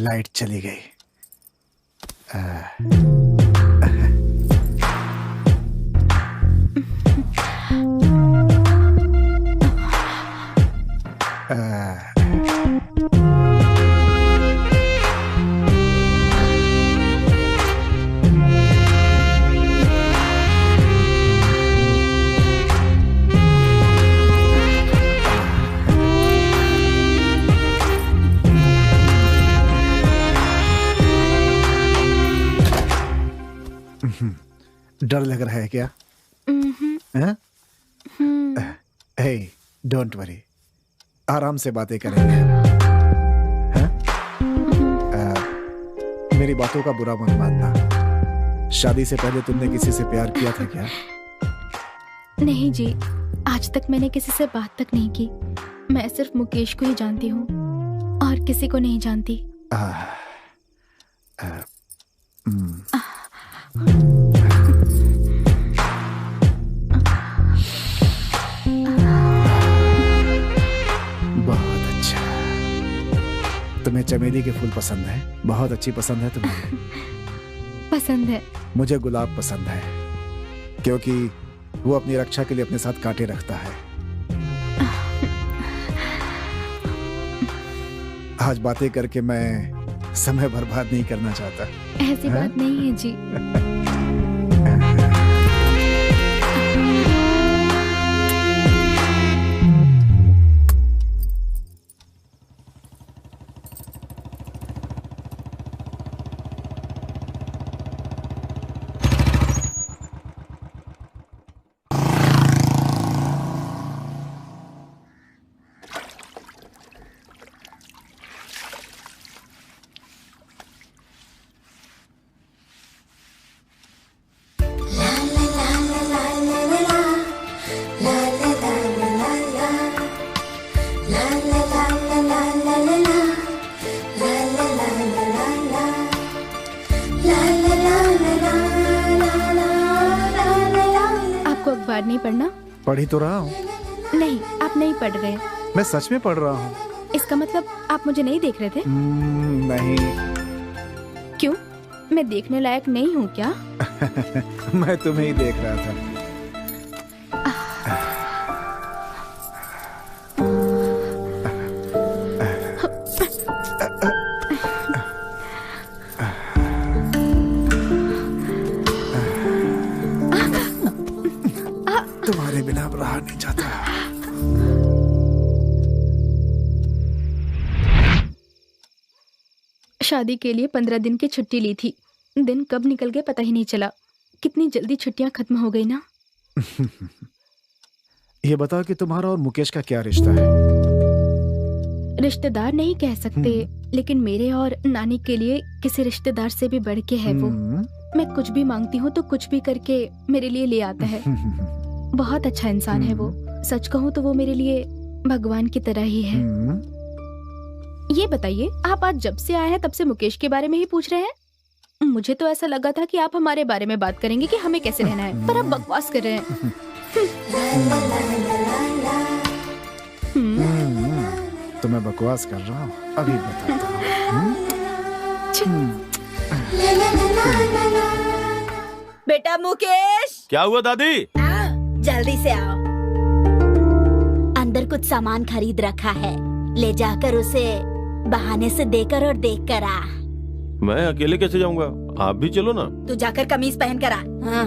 लाइट चली गई। डर लग रहा है क्या? हे, डोंट वरी, आराम से बातें करेंगे। मेरी बातों का बुरा मत मानना। शादी से पहले तुमने किसी से प्यार किया था क्या? नहीं जी, आज तक मैंने किसी से बात तक नहीं की। मैं सिर्फ मुकेश को ही जानती हूँ और किसी को नहीं जानती। बहुत अच्छा। तुम्हें चमेली के फूल पसंद है? बहुत अच्छी पसंद है तुम्हें। पसंद है। मुझे गुलाब पसंद है, क्योंकि वो अपनी रक्षा के लिए अपने साथ कांटे रखता है। आज बातें करके मैं समय बर्बाद नहीं करना चाहता। ऐसी बात नहीं है जी। नहीं पढ़ना? पढ़ ही तो रहा हूँ। नहीं, आप नहीं पढ़ रहे। मैं सच में पढ़ रहा हूँ। इसका मतलब आप मुझे नहीं देख रहे थे? नहीं। क्यों? मैं देखने लायक नहीं हूँ क्या? मैं तुम्हें ही देख रहा था। तुम्हारे बिना अब रहा नहीं जाता। शादी के लिए 15 दिन की छुट्टी ली थी। दिन कब निकल गए पता ही नहीं चला। कितनी जल्दी छुट्टियां खत्म हो गई ना। ये बताओ कि तुम्हारा और मुकेश का क्या रिश्ता है? रिश्तेदार नहीं कह सकते, लेकिन मेरे और नानी के लिए किसी रिश्तेदार से भी बढ़ के है वो। मैं कुछ भी मांगती हूँ तो कुछ भी करके मेरे लिए ले आता है। बहुत अच्छा इंसान है वो। सच कहूँ तो वो मेरे लिए भगवान की तरह ही है। ये बताइए, आप आज जब से आए हैं तब से मुकेश के बारे में ही पूछ रहे हैं? मुझे तो ऐसा लगा था कि आप हमारे बारे में बात करेंगे कि हमें कैसे रहना है, पर आप बकवास कर रहे हैं। तो मैं बकवास कर रहा हूँ, अभी बताता हूँ। बेटा मुकेश। क्या हुआ दादी? जल्दी से आओ। अंदर कुछ सामान खरीद रखा है, ले जाकर उसे बहाने से देकर और देख कर आ। मैं अकेले कैसे जाऊंगा? आप भी चलो ना। तू जाकर कमीज पहन कर आ। हाँ।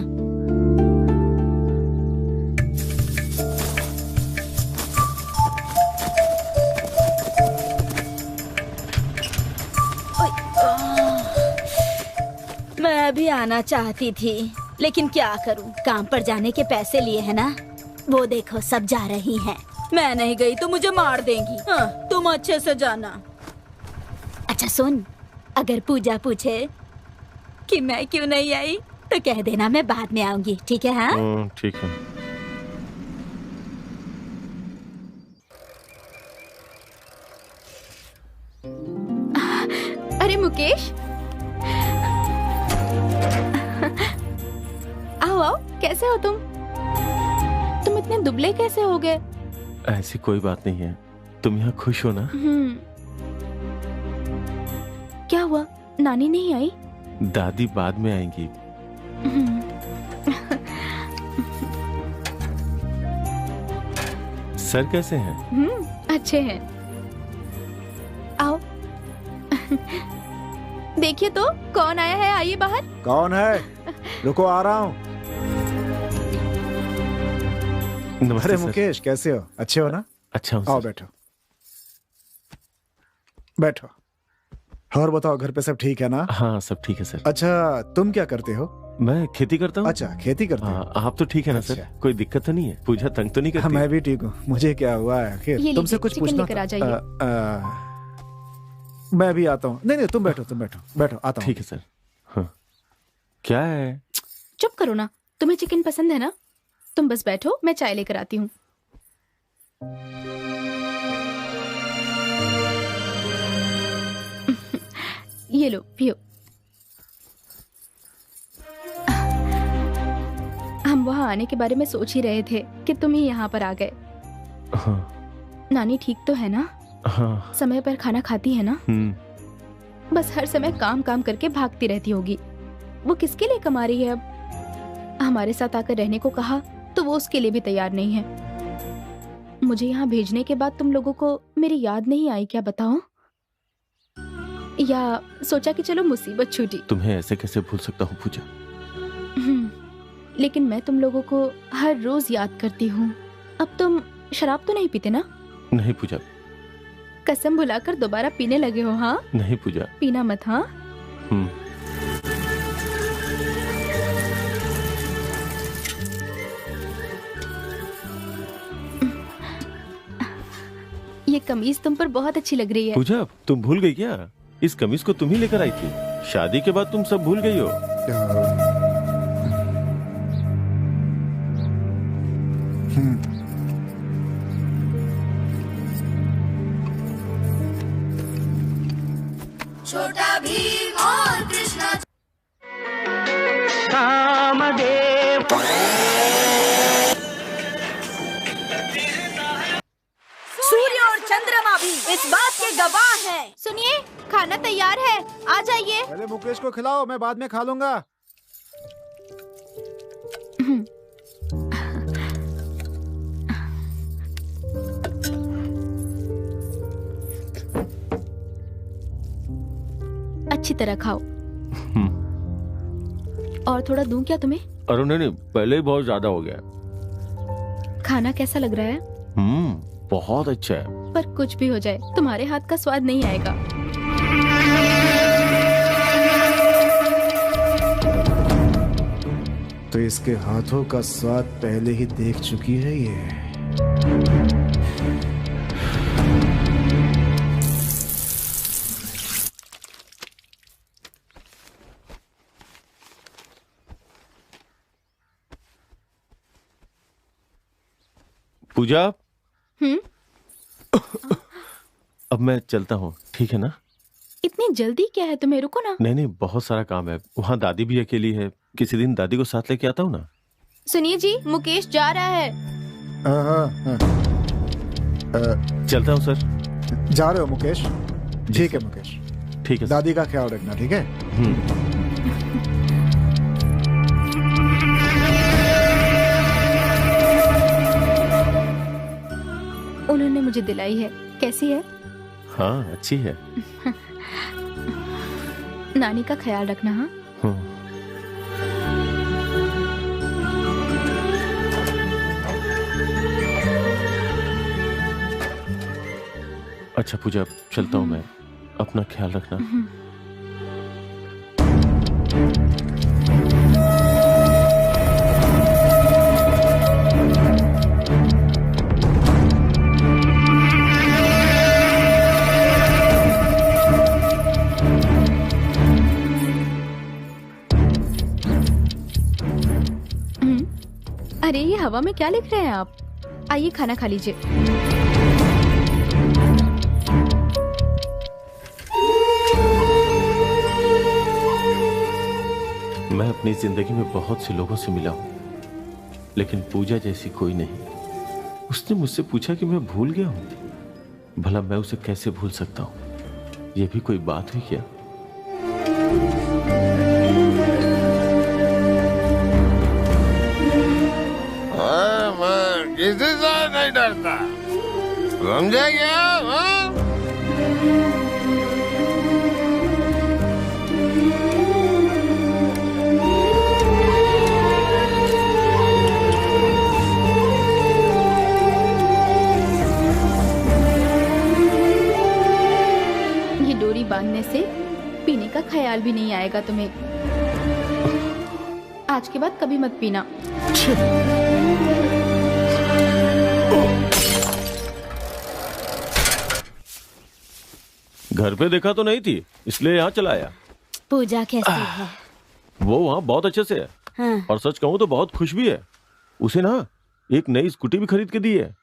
मैं भी आना चाहती थी, लेकिन क्या करूं, काम पर जाने के पैसे लिए हैं ना। वो देखो सब जा रही हैं। मैं नहीं गई तो मुझे मार देंगी। हाँ, तुम अच्छे से जाना। अच्छा सुन, अगर पूजा पूछे कि मैं क्यों नहीं आई तो कह देना मैं बाद में आऊंगी, ठीक है? हाँ ठीक है। अरे मुकेश, आओ आओ, कैसे हो तुम? तुम इतने दुबले कैसे हो गए? ऐसी कोई बात नहीं है, तुम यहाँ खुश हो ना? क्या हुआ, नानी नहीं आई? दादी बाद में आएंगी। सर कैसे हैं? अच्छे हैं। आओ। देखिए तो कौन आया है, आइए बाहर। कौन है? रुको, आ रहा हूँ। अरे मुकेश, कैसे हो? अच्छे हो ना? अच्छा हूँ। आओ बैठो बैठो। और बताओ, घर पे सब ठीक है ना? हाँ सब ठीक है सर। अच्छा, तुम क्या करते हो? मैं खेती करता हूँ। अच्छा, खेती करते हैं। हाँ, आप तो ठीक है ना सर? अच्छा। कोई दिक्कत तो नहीं है? पूजा तंग तो नहीं हाँ, करती? मैं भी ठीक हूँ। मुझे क्या हुआ है आखिर? ये तुमसे लीजिए, कुछ चिकन पूछना लेकर आ था? जाइए। मैं भी आता हूँ। नहीं नहीं, तुम बैठो, तुम बैठो, बैठो, आता हूँ। ठीक है सर। हाँ, क्या है? चुप करो ना, तुम्हें चिकन पसंद है ना? तुम बस बैठो, मैं चाय लेकर आती हूँ। ये लो, पियो। हम वहाँ आने के बारे में सोच ही रहे थे कि तुम ही यहाँ पर आ गए। हाँ। नानी ठीक तो है ना? हाँ। समय पर खाना खाती है ना? बस हर समय काम काम करके भागती रहती होगी। वो किसके लिए कमा रही है अब? हमारे साथ आकर रहने को कहा तो वो उसके लिए भी तैयार नहीं है। मुझे यहाँ भेजने के बाद तुम लोगों को मेरी याद नहीं आई क्या, बताओ? या सोचा कि चलो मुसीबत छूटी। तुम्हें ऐसे कैसे भूल सकता हूँ पूजा? लेकिन मैं तुम लोगों को हर रोज याद करती हूँ। अब तुम शराब तो नहीं पीते ना? नहीं पूजा। कसम भुलाकर दोबारा पीने लगे हो? हाँ नहीं पूजा। पीना मत। हाँ ये कमीज तुम पर बहुत अच्छी लग रही है। पूजा, तुम भूल गई क्या? इस कमीज को तुम ही लेकर आई थी। शादी के बाद तुम सब भूल गई हो। छोटा भीम और कृष्णा। सूर्य और चंद्रमा भी इस बात के गवाह हैं। सुनिए, खाना तैयार है, आ जाइए। पहले मुकेश को खिलाओ, मैं बाद में खा लूंगा। अच्छी तरह खाओ। और थोड़ा दूं क्या तुम्हें? अरे नहीं, पहले ही बहुत ज्यादा हो गया। खाना कैसा लग रहा है? बहुत अच्छा है। पर कुछ भी हो जाए, तुम्हारे हाथ का स्वाद नहीं आएगा। तो इसके हाथों का स्वाद पहले ही देख चुकी है ये। पूजा, अब मैं चलता हूँ, ठीक है ना? इतनी जल्दी क्या है तुम्हें? रुको ना। नहीं, बहुत सारा काम है। वहाँ दादी भी अकेली है। किसी दिन दादी को साथ लेके आता हूँ ना। सुनिए जी, मुकेश जा रहा है। चलता हूँ सर। जा रहे हो मुकेश? ठीक है मुकेश। ठीक है। दादी का ख्याल रखना, ठीक है? उन्होंने मुझे दिलाई है। कैसी है? हाँ, अच्छी है। नानी का ख्याल रखना। हाँ। अच्छा पूजा, चलता हूँ मैं। अपना ख्याल रखना। अरे ये हवा में क्या लिख रहे हैं आप? आइए खाना खा लीजिए। मैं अपनी जिंदगी में बहुत से लोगों से मिला हूँ, लेकिन पूजा जैसी कोई नहीं। उसने मुझसे पूछा कि मैं भूल गया हूँ। भला मैं उसे कैसे भूल सकता हूँ? ये भी कोई बात हुई क्या? किसी से नहीं डरता, समझे क्या? ये डोरी बांधने से पीने का ख्याल भी नहीं आएगा तुम्हें। आज के बाद कभी मत पीना। घर पे देखा तो नहीं थी, इसलिए यहाँ चला आया। पूजा कैसी है? वो वहाँ बहुत अच्छे से है। हाँ। और सच कहूँ तो बहुत खुश भी है। उसे ना एक नई स्कूटी भी खरीद के दी है।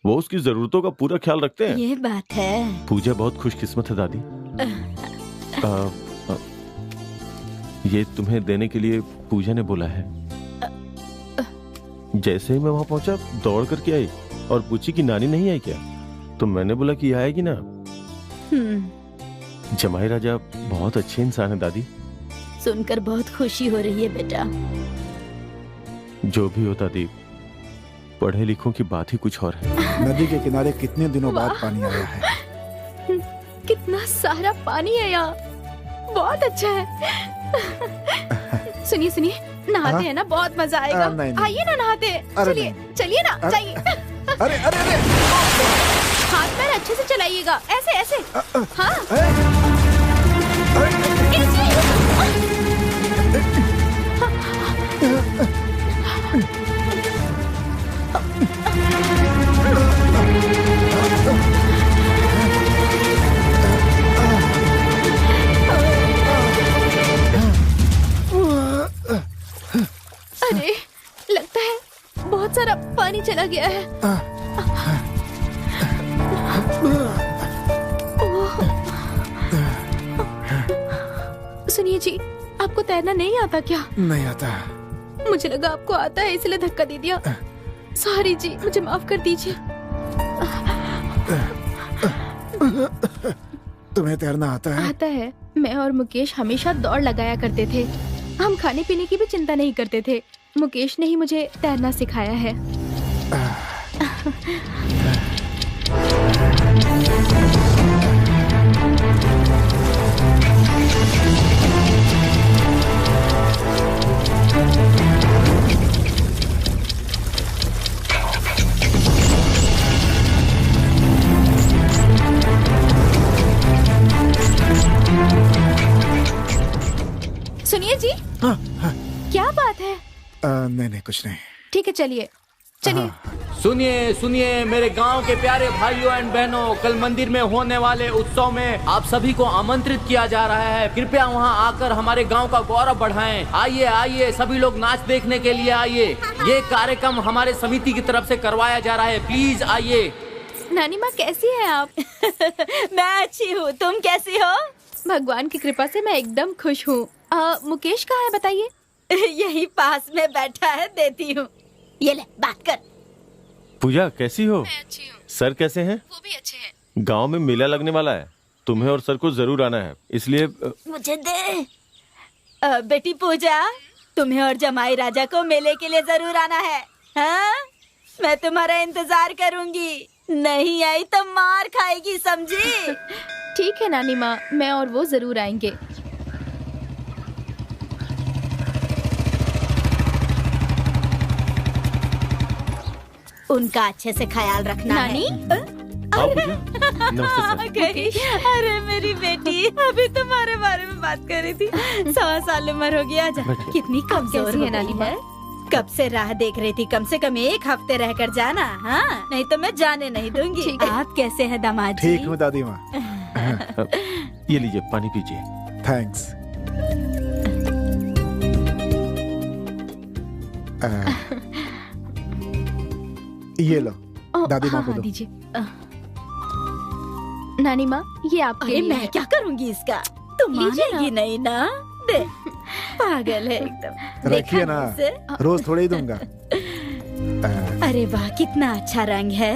वो उसकी जरूरतों का पूरा ख्याल रखते हैं। ये बात है। पूजा बहुत खुशकिस्मत है दादी। ये तुम्हें देने के लिए पूजा ने बोला है। जैसे ही मैं वहां पहुंचा दौड़ करके आई और पूछी कि नानी नहीं आई क्या, तो मैंने बोला कि आएगी ना। जमाई राजा बहुत अच्छे इंसान है दादी। सुनकर बहुत खुशी हो रही है बेटा। जो भी हो दादी, पढ़े लिखों की बात ही कुछ और है। नदी के किनारे कितने दिनों बाद पानी आया है। कितना सारा पानी है यहाँ, बहुत अच्छा है। सुनिए सुनिए, नहाते हैं ना, बहुत मजा आएगा। आइए ना नहाते हैं। चलिए चलिए ना, जाइए। अरे अरे अरे, हाथ पैर अच्छे से चलाइएगा, ऐसे ऐसे। हाँ अरे लगता है बहुत सारा पानी चला गया है। सुनिए जी, आपको तैरना नहीं आता क्या? नहीं आता। मुझे लगा आपको आता है, इसलिए धक्का दे दिया। सॉरी जी, मुझे माफ कर दीजिए। तुम्हें तैरना आता है? आता है। मैं और मुकेश हमेशा दौड़ लगाया करते थे। हम खाने पीने की भी चिंता नहीं करते थे। मुकेश ने ही मुझे तैरना सिखाया है। सुनिए जी। हाँ, हाँ। क्या बात है? नहीं नहीं कुछ नहीं। ठीक है, चलिए चलिए। सुनिए सुनिए मेरे गांव के प्यारे भाइयों एंड बहनों, कल मंदिर में होने वाले उत्सव में आप सभी को आमंत्रित किया जा रहा है। कृपया वहां आकर हमारे गांव का गौरव बढ़ाएं। आइए आइए, सभी लोग नाच देखने के लिए आइए। ये कार्यक्रम हमारे समिति की तरफ से करवाया जा रहा है, प्लीज आइए। नानी माँ कैसी है आप? मैं अच्छी हूँ, तुम कैसी हो? भगवान की कृपा से मैं एकदम खुश हूँ। मुकेश कहाँ है बताइए? यही पास में बैठा है, देती हूँ। ये ले, बात कर। पूजा कैसी हो? मैं अच्छी हूँ। सर कैसे हैं? वो भी अच्छे हैं। गांव में मेला लगने वाला है, तुम्हें और सर को जरूर आना है, इसलिए मुझे दे। बेटी पूजा, तुम्हें और जमाई राजा को मेले के लिए जरूर आना है। हाँ? मैं तुम्हारा इंतजार करूंगी। नहीं आई तो मार खाएगी, समझी? ठीक है नानी माँ, मैं और वो जरूर आएंगे। उनका अच्छे से ख्याल रखना नानी? अरे मेरी बेटी, अभी तुम्हारे बारे में बात कर रही थी। 100 साल उम्र हो गया, कितनी कमजोर है नानी माँ। कब से राह देख रही थी, कम से कम एक हफ्ते रहकर जाना। हाँ, नहीं तो मैं जाने नहीं दूंगी। आप कैसे हैं दामाद जी? ठीक हूँ दादी माँ। ये लीजिए, पानी पीजिए। थैंक्स। ये लो, दादी माँ को दो। दीजिए। नानी माँ, ये आपके लिए मैं क्या करूँगी इसका? तुम मानेगी नहीं ना? दे, पागल है एकदम। रखिए ना, रोज थोड़े ही दूंगा। अरे वाह, कितना अच्छा रंग है।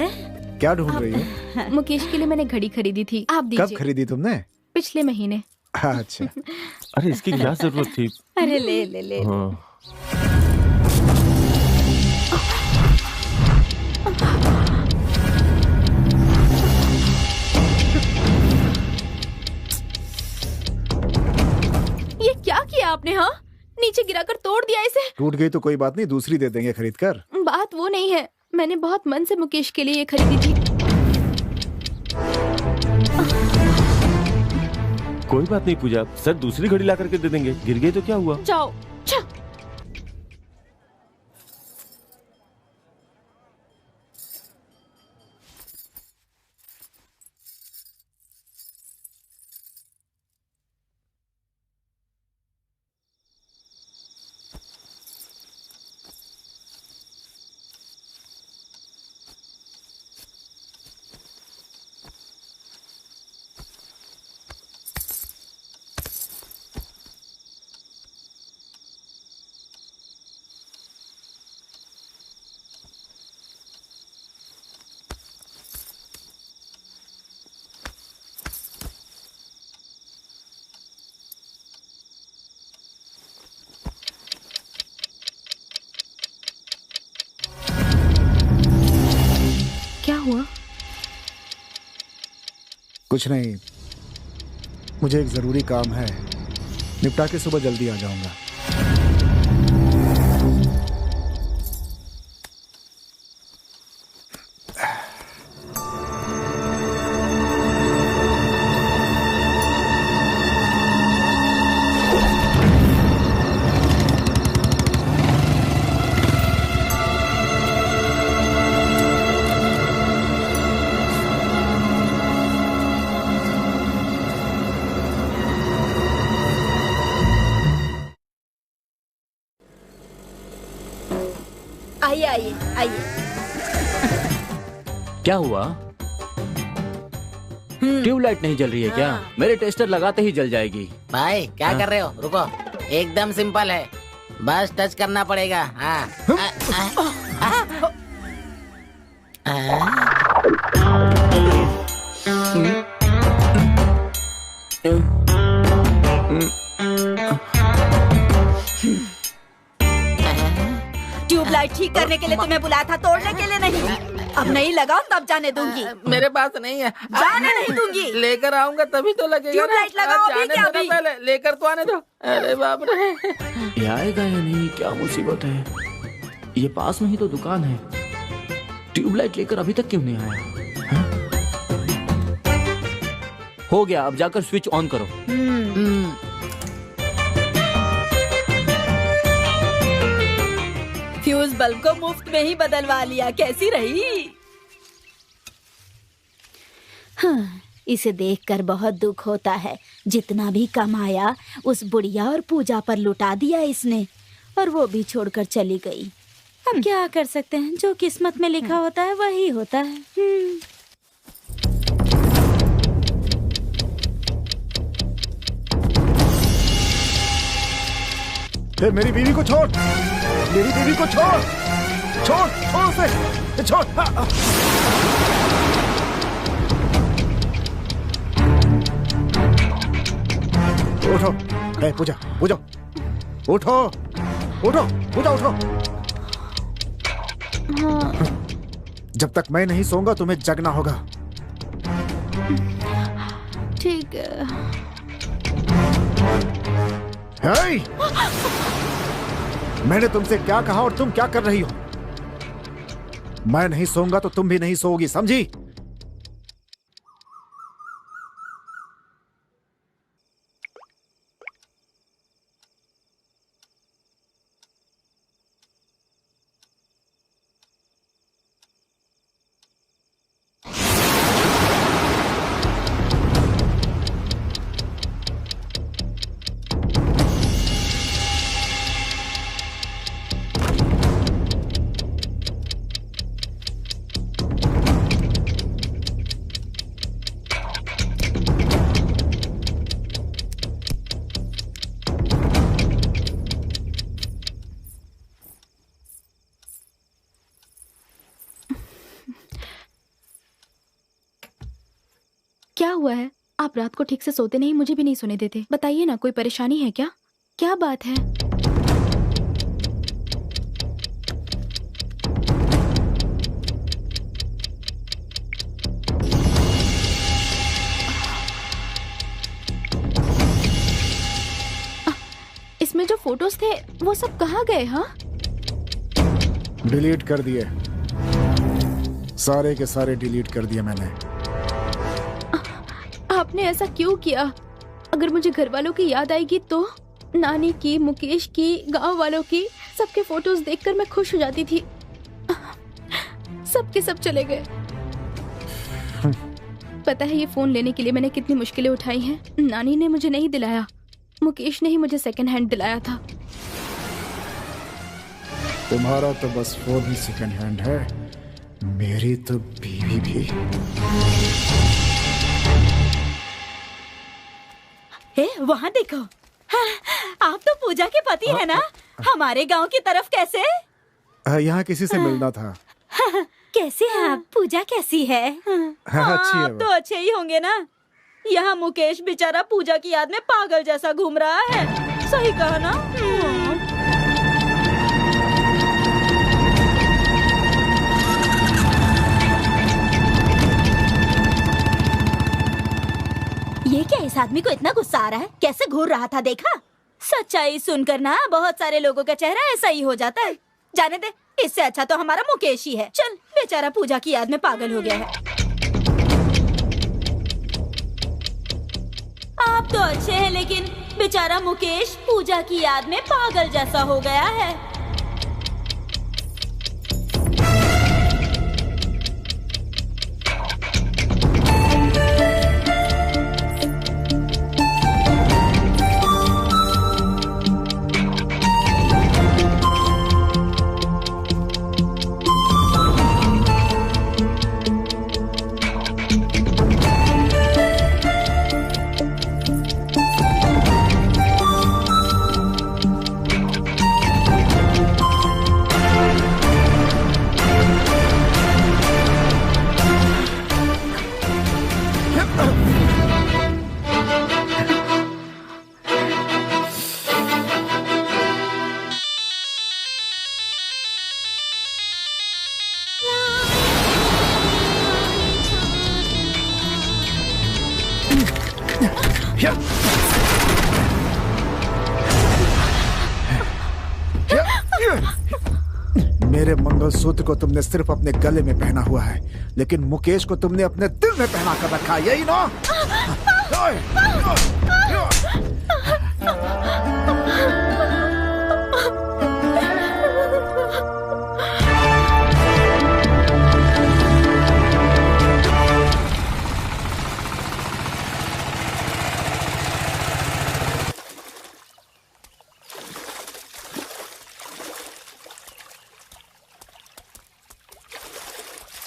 क्या ढूंढ रही हो? मुकेश के लिए मैंने घड़ी खरीदी थी, आप दीजिए। कब खरीदी तुमने? पिछले महीने। अच्छा। अरे इसकी क्या जरूरत थी? अरे ले ले ले। हाँ। ये क्या किया आपने? हाँ, नीचे गिराकर तोड़ दिया इसे। टूट गई तो कोई बात नहीं, दूसरी दे देंगे खरीद कर। बात वो नहीं है, मैंने बहुत मन से मुकेश के लिए ये खरीदी थी। कोई बात नहीं पूजा, सर दूसरी घड़ी ला करके दे देंगे। गिर गई तो क्या हुआ? जाओ। कुछ नहीं, मुझे एक जरूरी काम है, निपटा के सुबह जल्दी आ जाऊंगा। आइए आइए आइए। क्या हुआ? ट्यूबलाइट नहीं जल रही है क्या? मेरे टेस्टर लगाते ही जल जाएगी। भाई क्या कर रहे हो? रुको, एकदम सिंपल है, बस टच करना पड़ेगा। हाँ। ट्यूबलाइट ठीक करने के लिए तुम्हें बुलाया था, तोड़ने के लिए नहीं। अब नहीं लगाओ तब जाने दूंगी। मेरे पास नहीं है, जाने नहीं दूंगी। लेकर आऊंगा तभी तो लगेगा। ट्यूबलाइट लगाओ अभी क्या अभी? पहले लेकर तो आने दो। अरे बाप रे, ये आएगा या नहीं, क्या मुसीबत है। ये पास में ही तो दुकान है, ट्यूबलाइट लेकर अभी तक क्यों नहीं आया? हा? हो गया, अब जाकर स्विच ऑन करो। फ्यूज बल्ब को मुफ्त में ही बदलवा लिया, कैसी रही? हाँ, इसे देखकर बहुत दुख होता है। जितना भी कमाया उस बुढ़िया और पूजा पर लुटा दिया इसने, और वो भी छोड़कर चली गई। अब क्या कर सकते हैं, जो किस्मत में लिखा होता है वही होता है। फिर मेरी बीवी को छोड़, मेरी बीवी को छोड़, छोड़ छोड़ उसे, छोड़। उठो, ए पूजा, पूजा, उठो, उठो, पूजा उठो। जब तक मैं नहीं सोऊंगा तुम्हें जगना होगा। ठीक है। हे! मैंने तुमसे क्या कहा और तुम क्या कर रही हो? मैं नहीं सोऊंगा तो तुम भी नहीं सोओगी, समझी? क्या हुआ है? आप रात को ठीक से सोते नहीं, मुझे भी नहीं सोने देते। बताइए ना, कोई परेशानी है क्या? क्या बात है? इसमें जो फोटोज थे वो सब कहाँ गए? हाँ, डिलीट कर दिए, सारे के सारे डिलीट कर दिए मैंने। आपने ऐसा क्यों किया? अगर मुझे घर वालों की याद आएगी तो? नानी की, मुकेश की, गांव वालों की, सबके फोटोज देखकर मैं खुश हो जाती थी। सबके सब चले गए। पता है ये फोन लेने के लिए मैंने कितनी मुश्किलें उठाई हैं। नानी ने मुझे नहीं दिलाया, मुकेश ने ही मुझे सेकंड हैंड दिलाया था। तुम्हारा तो बस फोन ही सेकंड हैंड है, मेरी तो बीवी भी। वहाँ देखो, हाँ, आप तो पूजा के पति है ना? हमारे गांव की तरफ कैसे? यहाँ किसी से मिलना था। कैसे हैं आप? पूजा कैसी है? अच्छी है आप तो अच्छे ही होंगे ना। यहाँ मुकेश बेचारा पूजा की याद में पागल जैसा घूम रहा है। सही कहा ना? ये क्या, इस आदमी को इतना गुस्सा आ रहा है? कैसे घूर रहा था, देखा? सच्चाई सुनकर ना बहुत सारे लोगों का चेहरा ऐसा ही हो जाता है। जाने दे, इससे अच्छा तो हमारा मुकेश ही है। चल, बेचारा पूजा की याद में पागल हो गया है। आप तो अच्छे हैं, लेकिन बेचारा मुकेश पूजा की याद में पागल जैसा हो गया है। मेरे मंगलसूत्र को तुमने सिर्फ अपने गले में पहना हुआ है, लेकिन मुकेश को तुमने अपने दिल में पहना कर रखा है, यही ना?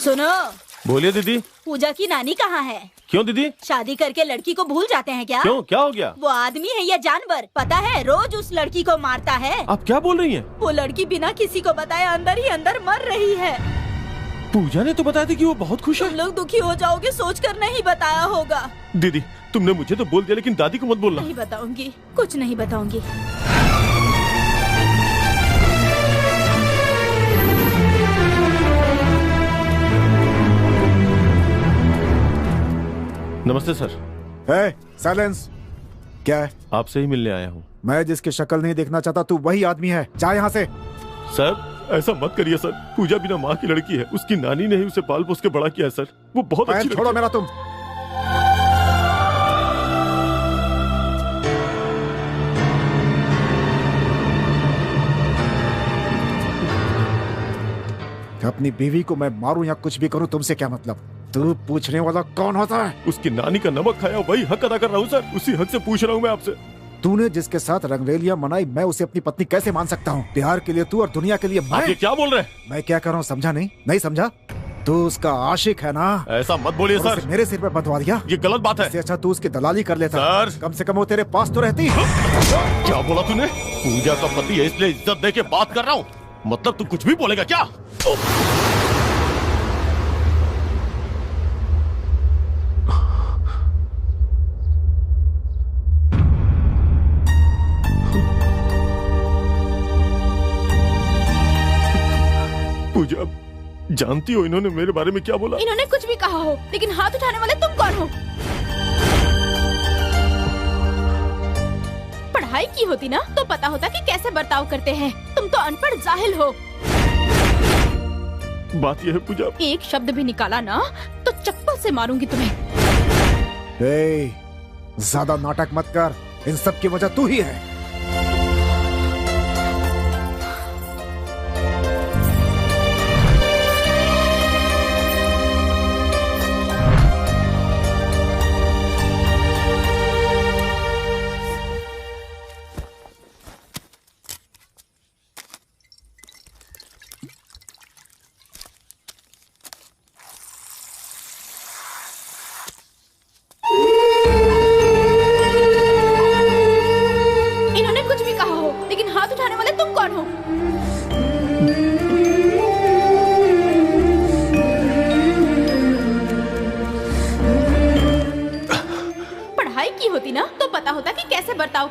सुनो, बोलिए दीदी। पूजा की नानी कहाँ है? क्यों दीदी? शादी करके लड़की को भूल जाते हैं क्या? क्यों, क्या हो गया? वो आदमी है या जानवर? पता है, रोज उस लड़की को मारता है। आप क्या बोल रही हैं? वो लड़की बिना किसी को बताए अंदर ही अंदर मर रही है। पूजा ने तो बताया था कि वो बहुत खुश है। तुम लोग दुखी हो जाओगे सोचकर नहीं बताया होगा। दीदी, तुमने मुझे तो बोल दिया, लेकिन दादी को मत बोलना। नहीं बताऊंगी, कुछ नहीं बताऊंगी। नमस्ते सर। साइलेंस। क्या है? आपसे ही मिलने आया हूँ। मैं जिसकी शक्ल नहीं देखना चाहता तू वही आदमी है, जा यहाँ से। सर ऐसा मत करिए सर, पूजा बिना माँ की लड़की है, उसकी नानी ने ही उसे पाल पोस के बड़ा किया है सर, वो बहुत अच्छी लड़की है। छोड़ो मेरा तुम। अपनी बीवी को मैं मारूं या कुछ भी करूं, तुमसे क्या मतलब? तू पूछने वाला कौन होता है? उसकी नानी का नमक खाया, वही हक अदा कर रहा हूँ सर, उसी हक से पूछ रहा हूँ मैं आपसे। तूने जिसके साथ रंगरेलियां मनाई, मैं उसे अपनी पत्नी कैसे मान सकता हूँ? प्यार के लिए तू और दुनिया के लिए मैं। आप ये क्या बोल रहे हैं? मैं क्या कर रहा हूँ समझा नहीं? नहीं समझा? तू उसका आशिक है ना? ऐसा मत बोलिए सर। मेरे सिर पे बंधवा दिया, ये गलत बात है। इससे अच्छा तू उसकी दलाली कर लेता सर। कम से कम वो तेरे पास तो रहती। क्या बोला तूने? पूजा का पति है इसलिए इज्जत दे के बात कर रहा हूँ, मतलब तू कुछ भी बोलेगा क्या? पूजा, जानती हो इन्होंने मेरे बारे में क्या बोला? इन्होंने कुछ भी कहा हो, लेकिन हाथ उठाने वाले तुम कौन हो? पढ़ाई की होती ना तो पता होता कि कैसे बर्ताव करते हैं। तुम तो अनपढ़ जाहिल हो। बात यह है पूजा, एक शब्द भी निकाला ना तो चप्पल से मारूंगी तुम्हें। ज्यादा नाटक मत कर, इन सब की वजह तू ही है।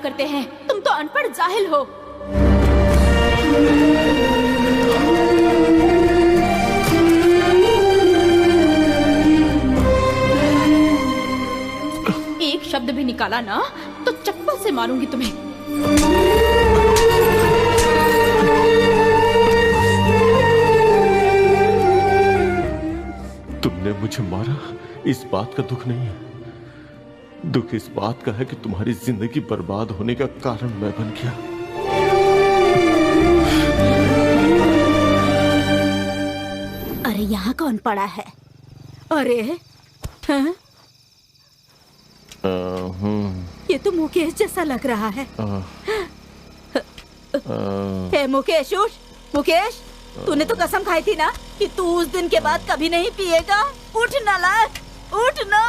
करते हैं, तुम तो अनपढ़ जाहिल हो। एक शब्द भी निकाला ना तो चप्पल से मारूंगी तुम्हें। तुमने मुझे मारा, इस बात का दुख नहीं है। दुख इस बात का है कि तुम्हारी जिंदगी बर्बाद होने का कारण मैं बन गया। अरे यहाँ कौन पड़ा है? अरे हाँ? ये तो मुकेश जैसा लग रहा है। हे मुकेश, उठ। मुकेश, तूने तो कसम खाई थी ना कि तू उस दिन के बाद कभी नहीं पिएगा। उठ नालायक, उठ ना।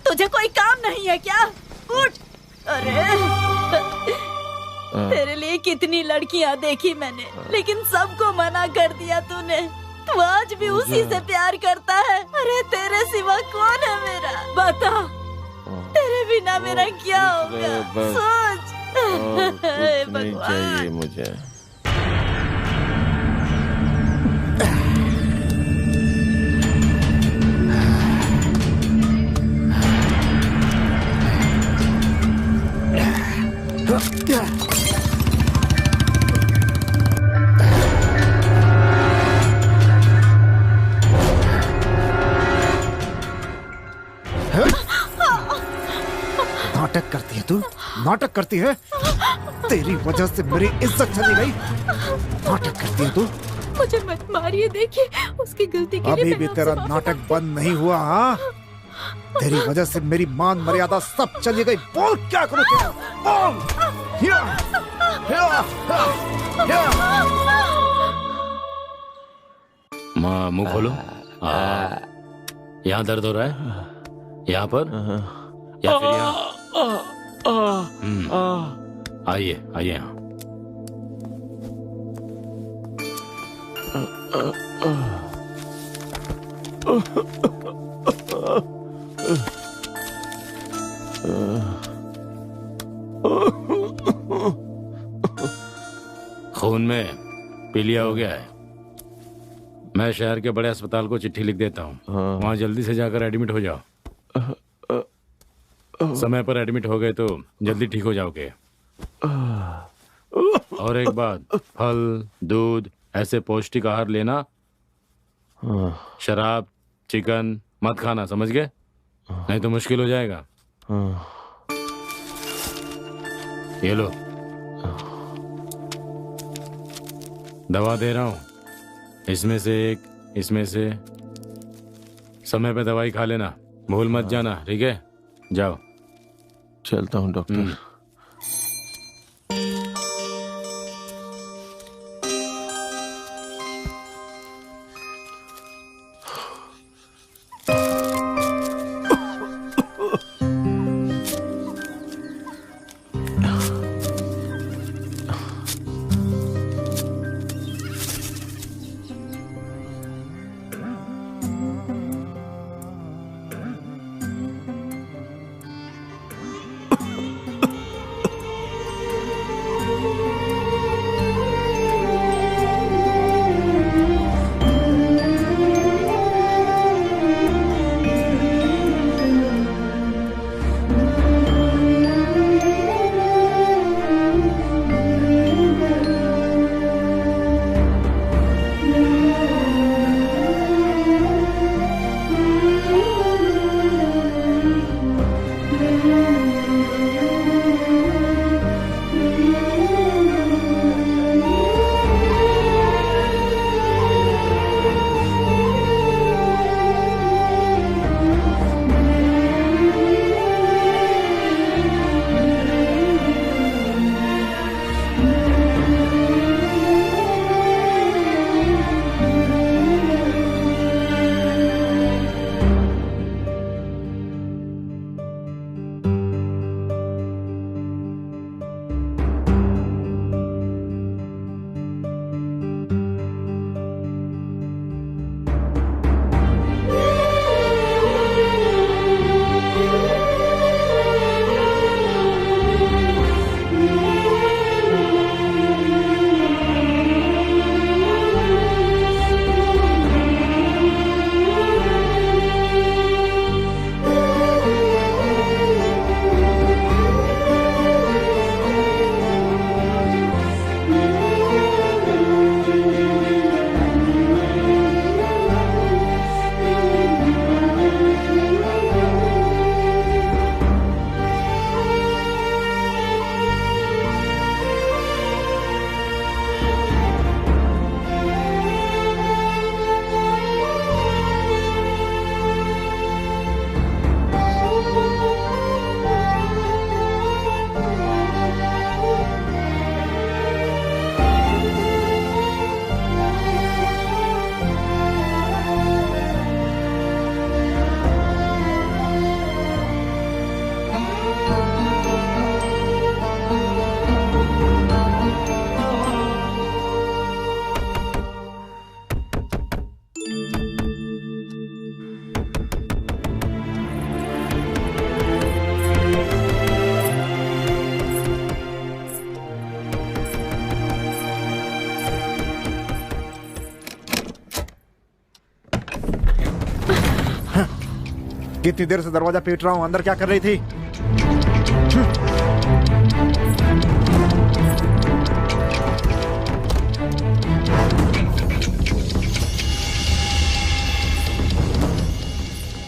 तुझे कोई काम नहीं है क्या? उठ। अरे तेरे लिए कितनी लड़कियां देखी मैंने, लेकिन सबको मना कर दिया तूने। तू आज भी उसी से प्यार करता है। अरे तेरे सिवा कौन है मेरा? बता, तेरे बिना मेरा क्या होगा? सोच। कुछ नहीं चाहिए मुझे। नाटक करती है तू, नाटक करती है। तेरी वजह से मेरी इज्जत चली गई। नाटक करती है तू। मुझे मत मारिए, देखिए उसकी गलती के लिए अभी भी तेरा नाटक बंद नहीं हुआ। हाँ, तेरी वजह से मेरी मान मर्यादा सब चली गई। बोल क्या करूं तेरा? बोल। माँ मुंह खोलो। यहाँ दर्द हो रहा है? यहाँ पर या फिर यहाँ? आइए आइए यहाँ। खून में पीलिया हो गया है। मैं शहर के बड़े अस्पताल को चिट्ठी लिख देता हूँ, वहाँ जल्दी से जाकर एडमिट हो जाओ। समय पर एडमिट हो गए तो जल्दी ठीक हो जाओगे। और एक बात, फल, दूध, ऐसे पौष्टिक आहार लेना। शराब, चिकन मत खाना, समझ गए? नहीं तो मुश्किल हो जाएगा। ये लो, दवा दे रहा हूँ। इसमें से एक, इसमें से। समय पे दवाई खा लेना, भूल मत जाना, ठीक है? जाओ। चलता हूँ डॉक्टर। कितनी देर से दरवाजा पीट रहा हूँ, अंदर क्या कर रही थी?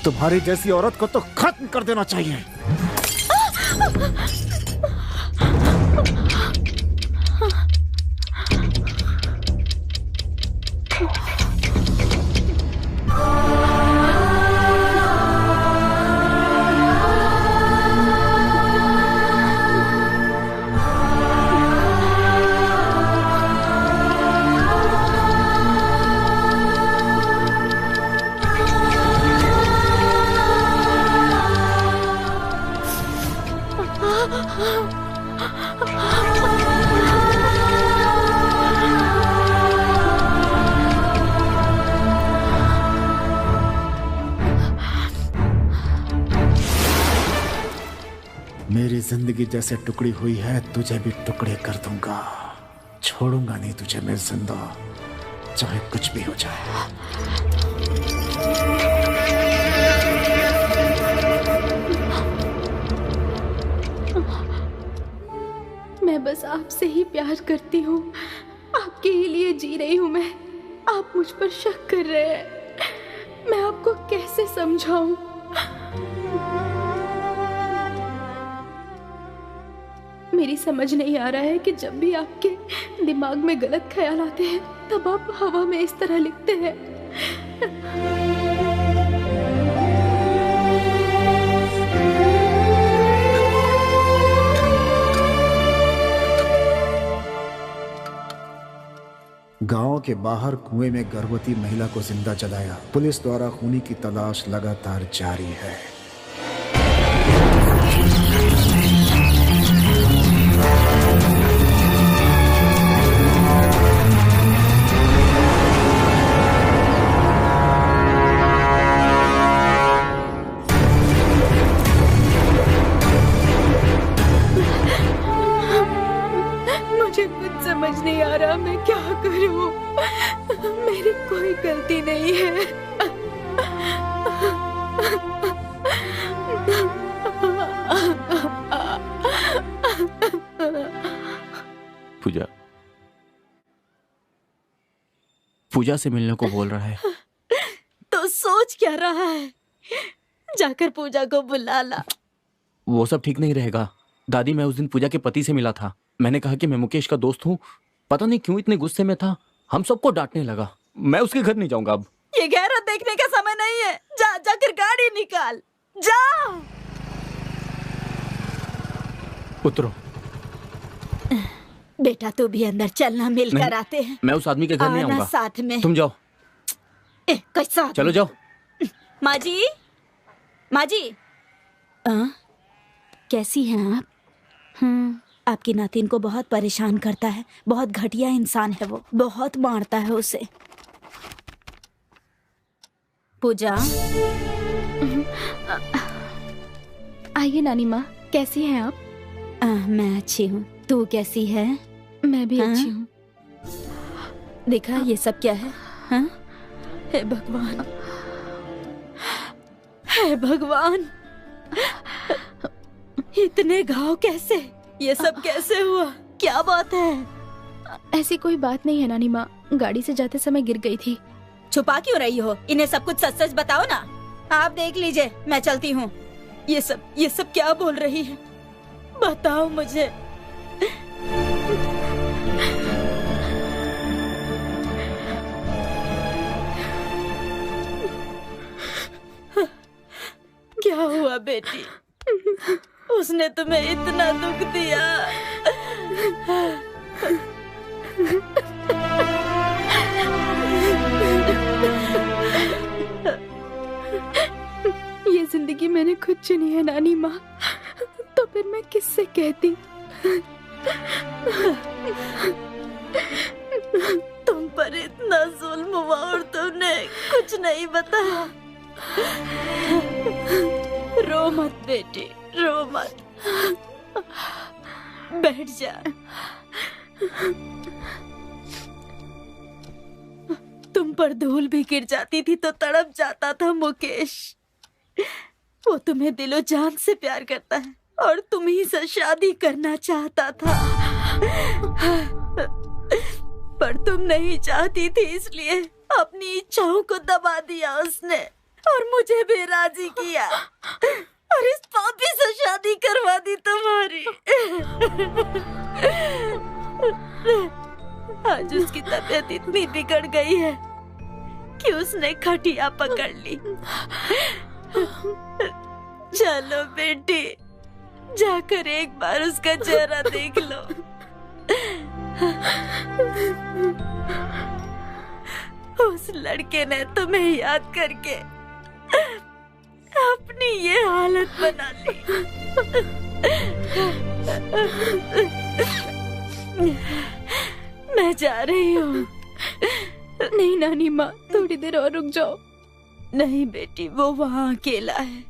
तुम्हारी जैसी औरत को तो खत्म कर देना चाहिए। मेरी जिंदगी जैसे टुकड़ी हुई है, तुझे भी टुकड़े कर दूंगा। छोड़ूंगा नहीं तुझे मैं जिंदा, चाहे कुछ भी हो जाए। मैं बस आपसे ही प्यार करती हूँ, आपके ही लिए जी रही हूँ मैं। आप मुझ पर शक कर रहे हैं, मैं आपको कैसे समझाऊं? मेरी समझ नहीं आ रहा है कि जब भी आपके दिमाग में गलत ख्याल आते हैं तब आप हवा में इस तरह लिखते हैं। गांव के बाहर कुएं में गर्भवती महिला को जिंदा जलाया। पुलिस द्वारा खूनी की तलाश लगातार जारी है। मुझे कुछ समझ नहीं आ रहा, मैं क्या करूं? मेरी कोई गलती नहीं है। पूजा, पूजा से मिलने को बोल रहा है। तो सोच क्या रहा है? जाकर पूजा को बुला ला। वो सब ठीक नहीं रहेगा दादी। मैं उस दिन पूजा के पति से मिला था। मैंने कहा कि मैं मुकेश का दोस्त हूँ। पता नहीं क्यों इतने गुस्से में था, हम सबको डांटने लगा। मैं उसके घर नहीं जाऊंगा अब। ये गहरा देखने का समय नहीं है। जा जाकर गाड़ी निकाल, जा। उतरो। बेटा तू भी अंदर चलना, मिलकर आते हैं। मैं उस आदमी के घर नहीं आऊंगा। साथ में तुम जाओ। कैसा? चलो जाओ। माँ जी, माँ जी, कैसी हैं आप? आपकी नातिन को बहुत परेशान करता है, बहुत घटिया इंसान है वो, बहुत मारता है उसे। पूजा, आइए नानी माँ, कैसी हैं आप? मैं अच्छी हूँ, तू कैसी है? मैं भी अच्छी हूँ। देखा ये सब क्या है? हाँ? हे भगवान, हे भगवान, इतने घाव कैसे? ये सब कैसे हुआ? क्या बात है? ऐसी कोई बात नहीं है नानी माँ, गाड़ी से जाते समय गिर गई थी। छुपा क्यों रही हो? इन्हें सब कुछ सच सच बताओ ना। आप देख लीजिए, मैं चलती हूँ। ये सब क्या बोल रही है? बताओ मुझे। क्या हुआ बेटी? उसने तुम्हें इतना दुख दिया? ये जिंदगी मैंने खुद चुनी है नानी माँ, तो फिर मैं किससे कहती? तुम पर इतना जुल्म हुआ और तुमने कुछ नहीं बताया। रो मत बेटी, रो मत। बैठ जा। तुम पर धूल भी गिर जाती थी तो तड़प जाता था मुकेश। वो तुम्हें दिलो जान से प्यार करता है और तुम ही से शादी करना चाहता था, पर तुम नहीं चाहती थी, इसलिए अपनी इच्छाओं को दबा दिया उसने और मुझे भी राजी किया और इस पापी से शादी करवा दी तुम्हारी। आज उसकी तबीयत इतनी बिगड़ गई है कि उसने खटिया पकड़ ली। चलो बेटी, जाकर एक बार उसका चेहरा देख लो। उस लड़के ने तुम्हें याद करके अपनी ये हालत बना ली। मैं जा रही हूँ। नहीं नानी माँ, थोड़ी देर और रुक जाओ। नहीं बेटी, वो वहाँ अकेला है,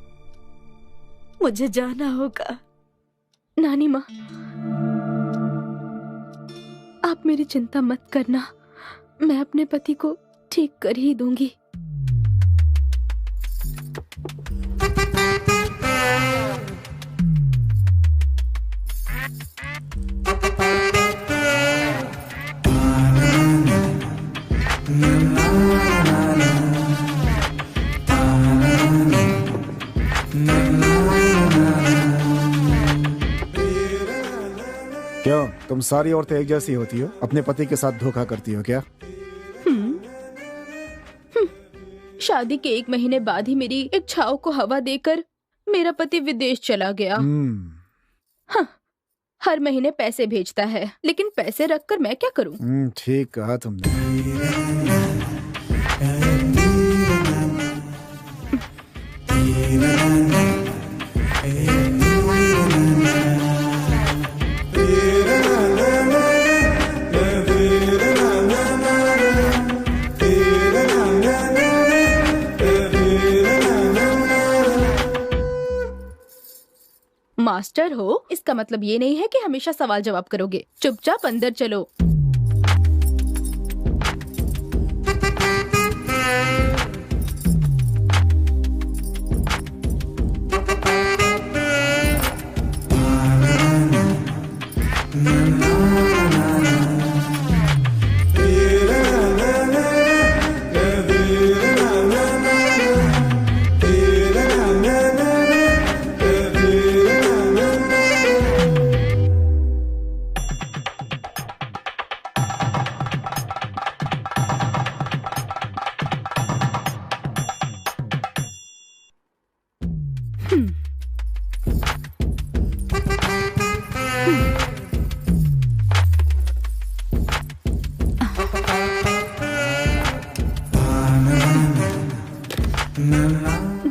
मुझे जाना होगा। नानी माँ, आप मेरी चिंता मत करना, मैं अपने पति को ठीक कर ही दूंगी। क्यों, तुम सारी औरतें एक जैसी होती हो? अपने पति के साथ धोखा करती हो क्या? शादी के 1 महीने बाद ही मेरी इच्छाओं को हवा देकर मेरा पति विदेश चला गया। हाँ, हर महीने पैसे भेजता है, लेकिन पैसे रखकर मैं क्या करूं? ठीक कहा तुमने। मास्टर हो, इसका मतलब ये नहीं है कि हमेशा सवाल जवाब करोगे। चुपचाप अंदर चलो।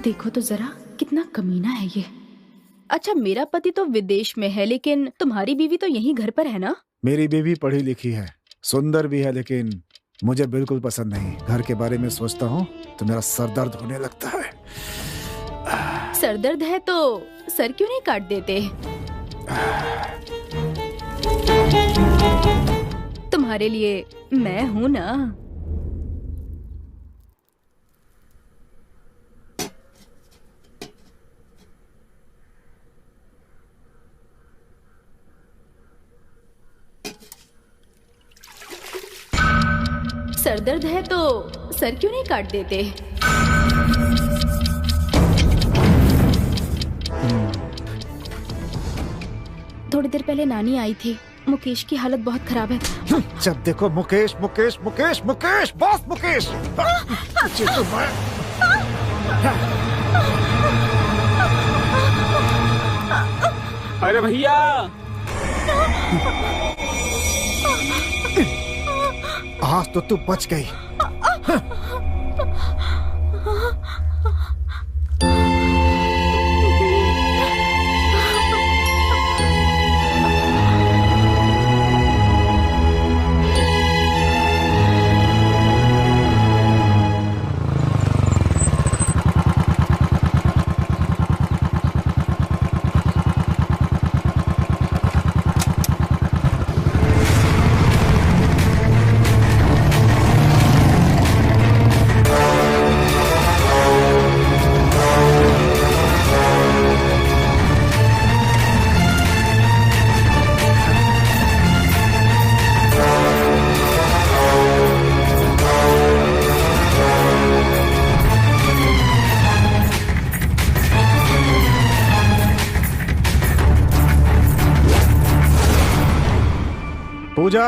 देखो तो जरा, कितना कमीना है ये। अच्छा, मेरा पति तो विदेश में है, लेकिन तुम्हारी बीवी तो यहीं घर पर है ना? मेरी बीवी पढ़ी लिखी है, सुंदर भी है, लेकिन मुझे बिल्कुल पसंद नहीं। घर के बारे में सोचता हूँ तो मेरा सर दर्द होने लगता है। सर दर्द है तो सर क्यों नहीं काट देते? तुम्हारे लिए मैं हूँ ना। सर दर्द है तो सर क्यों नहीं काट देते? थोड़ी देर पहले नानी आई थी, मुकेश की हालत बहुत खराब है। जब देखो मुकेश मुकेश मुकेश मुकेश, बॉस मुकेश। अरे भैया, आज तो तू बच गई। पूजा,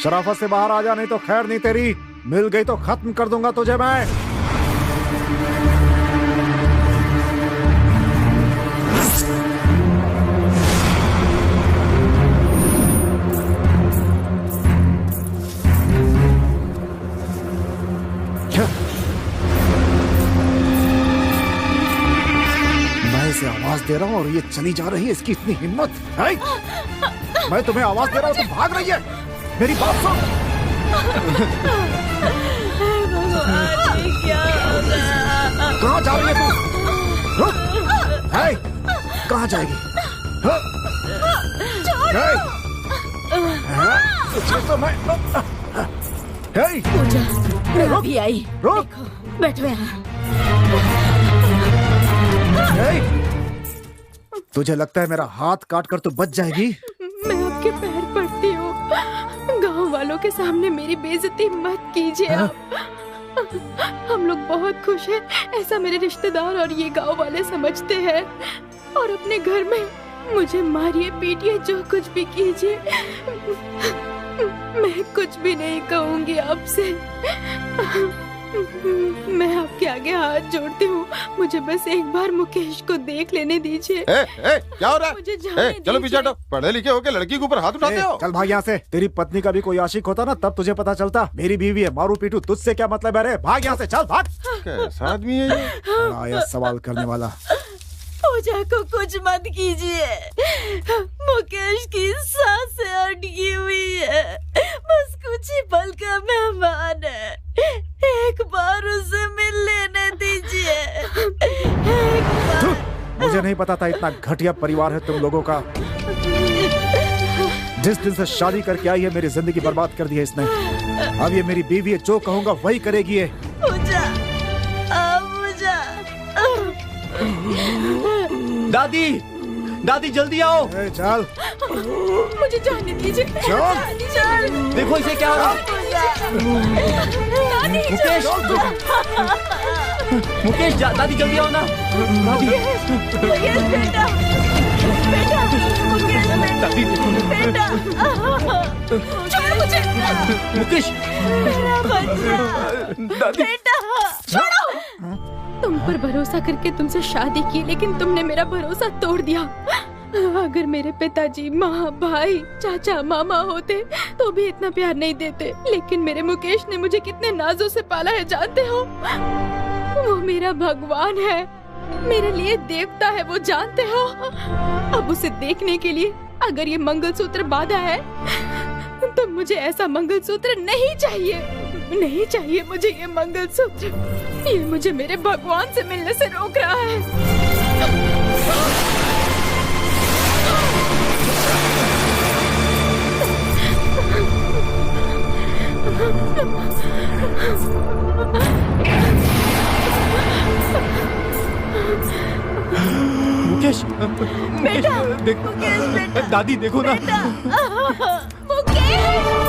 शराफत से बाहर आ जा, नहीं तो खैर नहीं तेरी। मिल गई तो खत्म कर दूंगा तुझे मैं। मैं इसे आवाज दे रहा हूँ और ये चली जा रही है, इसकी इतनी हिम्मत है? मैं तुम्हें आवाज दे रहा हूँ, तुम भाग रही है। मेरी बात सुन। कहाँ जा रही है तू? है? कहाँ जाएगी? तो मैं पूजा अभी आई। रुक, बैठो यहाँ। तुझे लगता है मेरा हाथ काट कर तू बच जाएगी? मैं आपके पैर पड़ती हूँ, गांव वालों के सामने मेरी बेइज्जती मत कीजिए आप। हम लोग बहुत खुश हैं, ऐसा मेरे रिश्तेदार और ये गांव वाले समझते हैं। और अपने घर में मुझे मारिए पीटिए, जो कुछ भी कीजिए, मैं कुछ भी नहीं कहूँगी आपसे। मैं आपके आगे हाथ जोड़ती हूँ, मुझे बस एक बार मुकेश को देख लेने दीजिए। क्या हो रहा है? मुझे जाने चलो पीछे हटो। पढ़े लिखे होके लड़की के ऊपर हाथ उठाते हो? चल भाग यहाँ से। तेरी पत्नी का भी कोई आशिक होता ना, तब तुझे पता चलता। मेरी बीवी है, मारू पीटू तुझसे क्या मतलब है रे? भाग यहाँ से, चल भाग। कैसा आदमी है ये? आया सवाल करने वाला। पूजा को कुछ मत कीजिए, मुकेश की सांसें अटकी हुई है, बस कुछ ही पल का मेहमान है, एक बार उसे मिल लेने दीजिए। एक बार। मुझे नहीं पता था इतना घटिया परिवार है तुम लोगों का। जिस दिन से शादी करके आई है मेरी जिंदगी बर्बाद कर दी है इसने। अब ये मेरी बीवी है, जो कहूँगा वही करेगी ये। पूजा, पूजा। दादी, दादी जल्दी आओ। चल, मुझे जाने दीजिए। चल। देखो इसे क्या हो रहा है। मुकेश, मुकेश दादी जल्दी आओ ना। मुकेश बेटा, बेटा, मुकेश दादी, बेटा, छोड़ो मुझे। मुकेश, मेरा बच्चा, दादी, बेटा, छोड़ो। तुम पर भरोसा करके तुमसे शादी की, लेकिन तुमने मेरा भरोसा तोड़ दिया। अगर मेरे पिताजी, माँ, भाई, चाचा, मामा होते तो भी इतना प्यार नहीं देते। लेकिन मेरे मुकेश ने मुझे कितने नाजों से पाला है जानते हो? वो मेरा भगवान है, मेरे लिए देवता है, वो जानते हो? अब उसे देखने के लिए अगर ये मंगलसूत्र बांधा है तो मुझे ऐसा मंगलसूत्र नहीं चाहिए। नहीं चाहिए मुझे ये मंगलसूत्र। ये मुझे मेरे भगवान से मिलने से रोक रहा है। मुकेश, बेटा, देख, मुकेश बेटा, दादी देखो ना। मुकेश।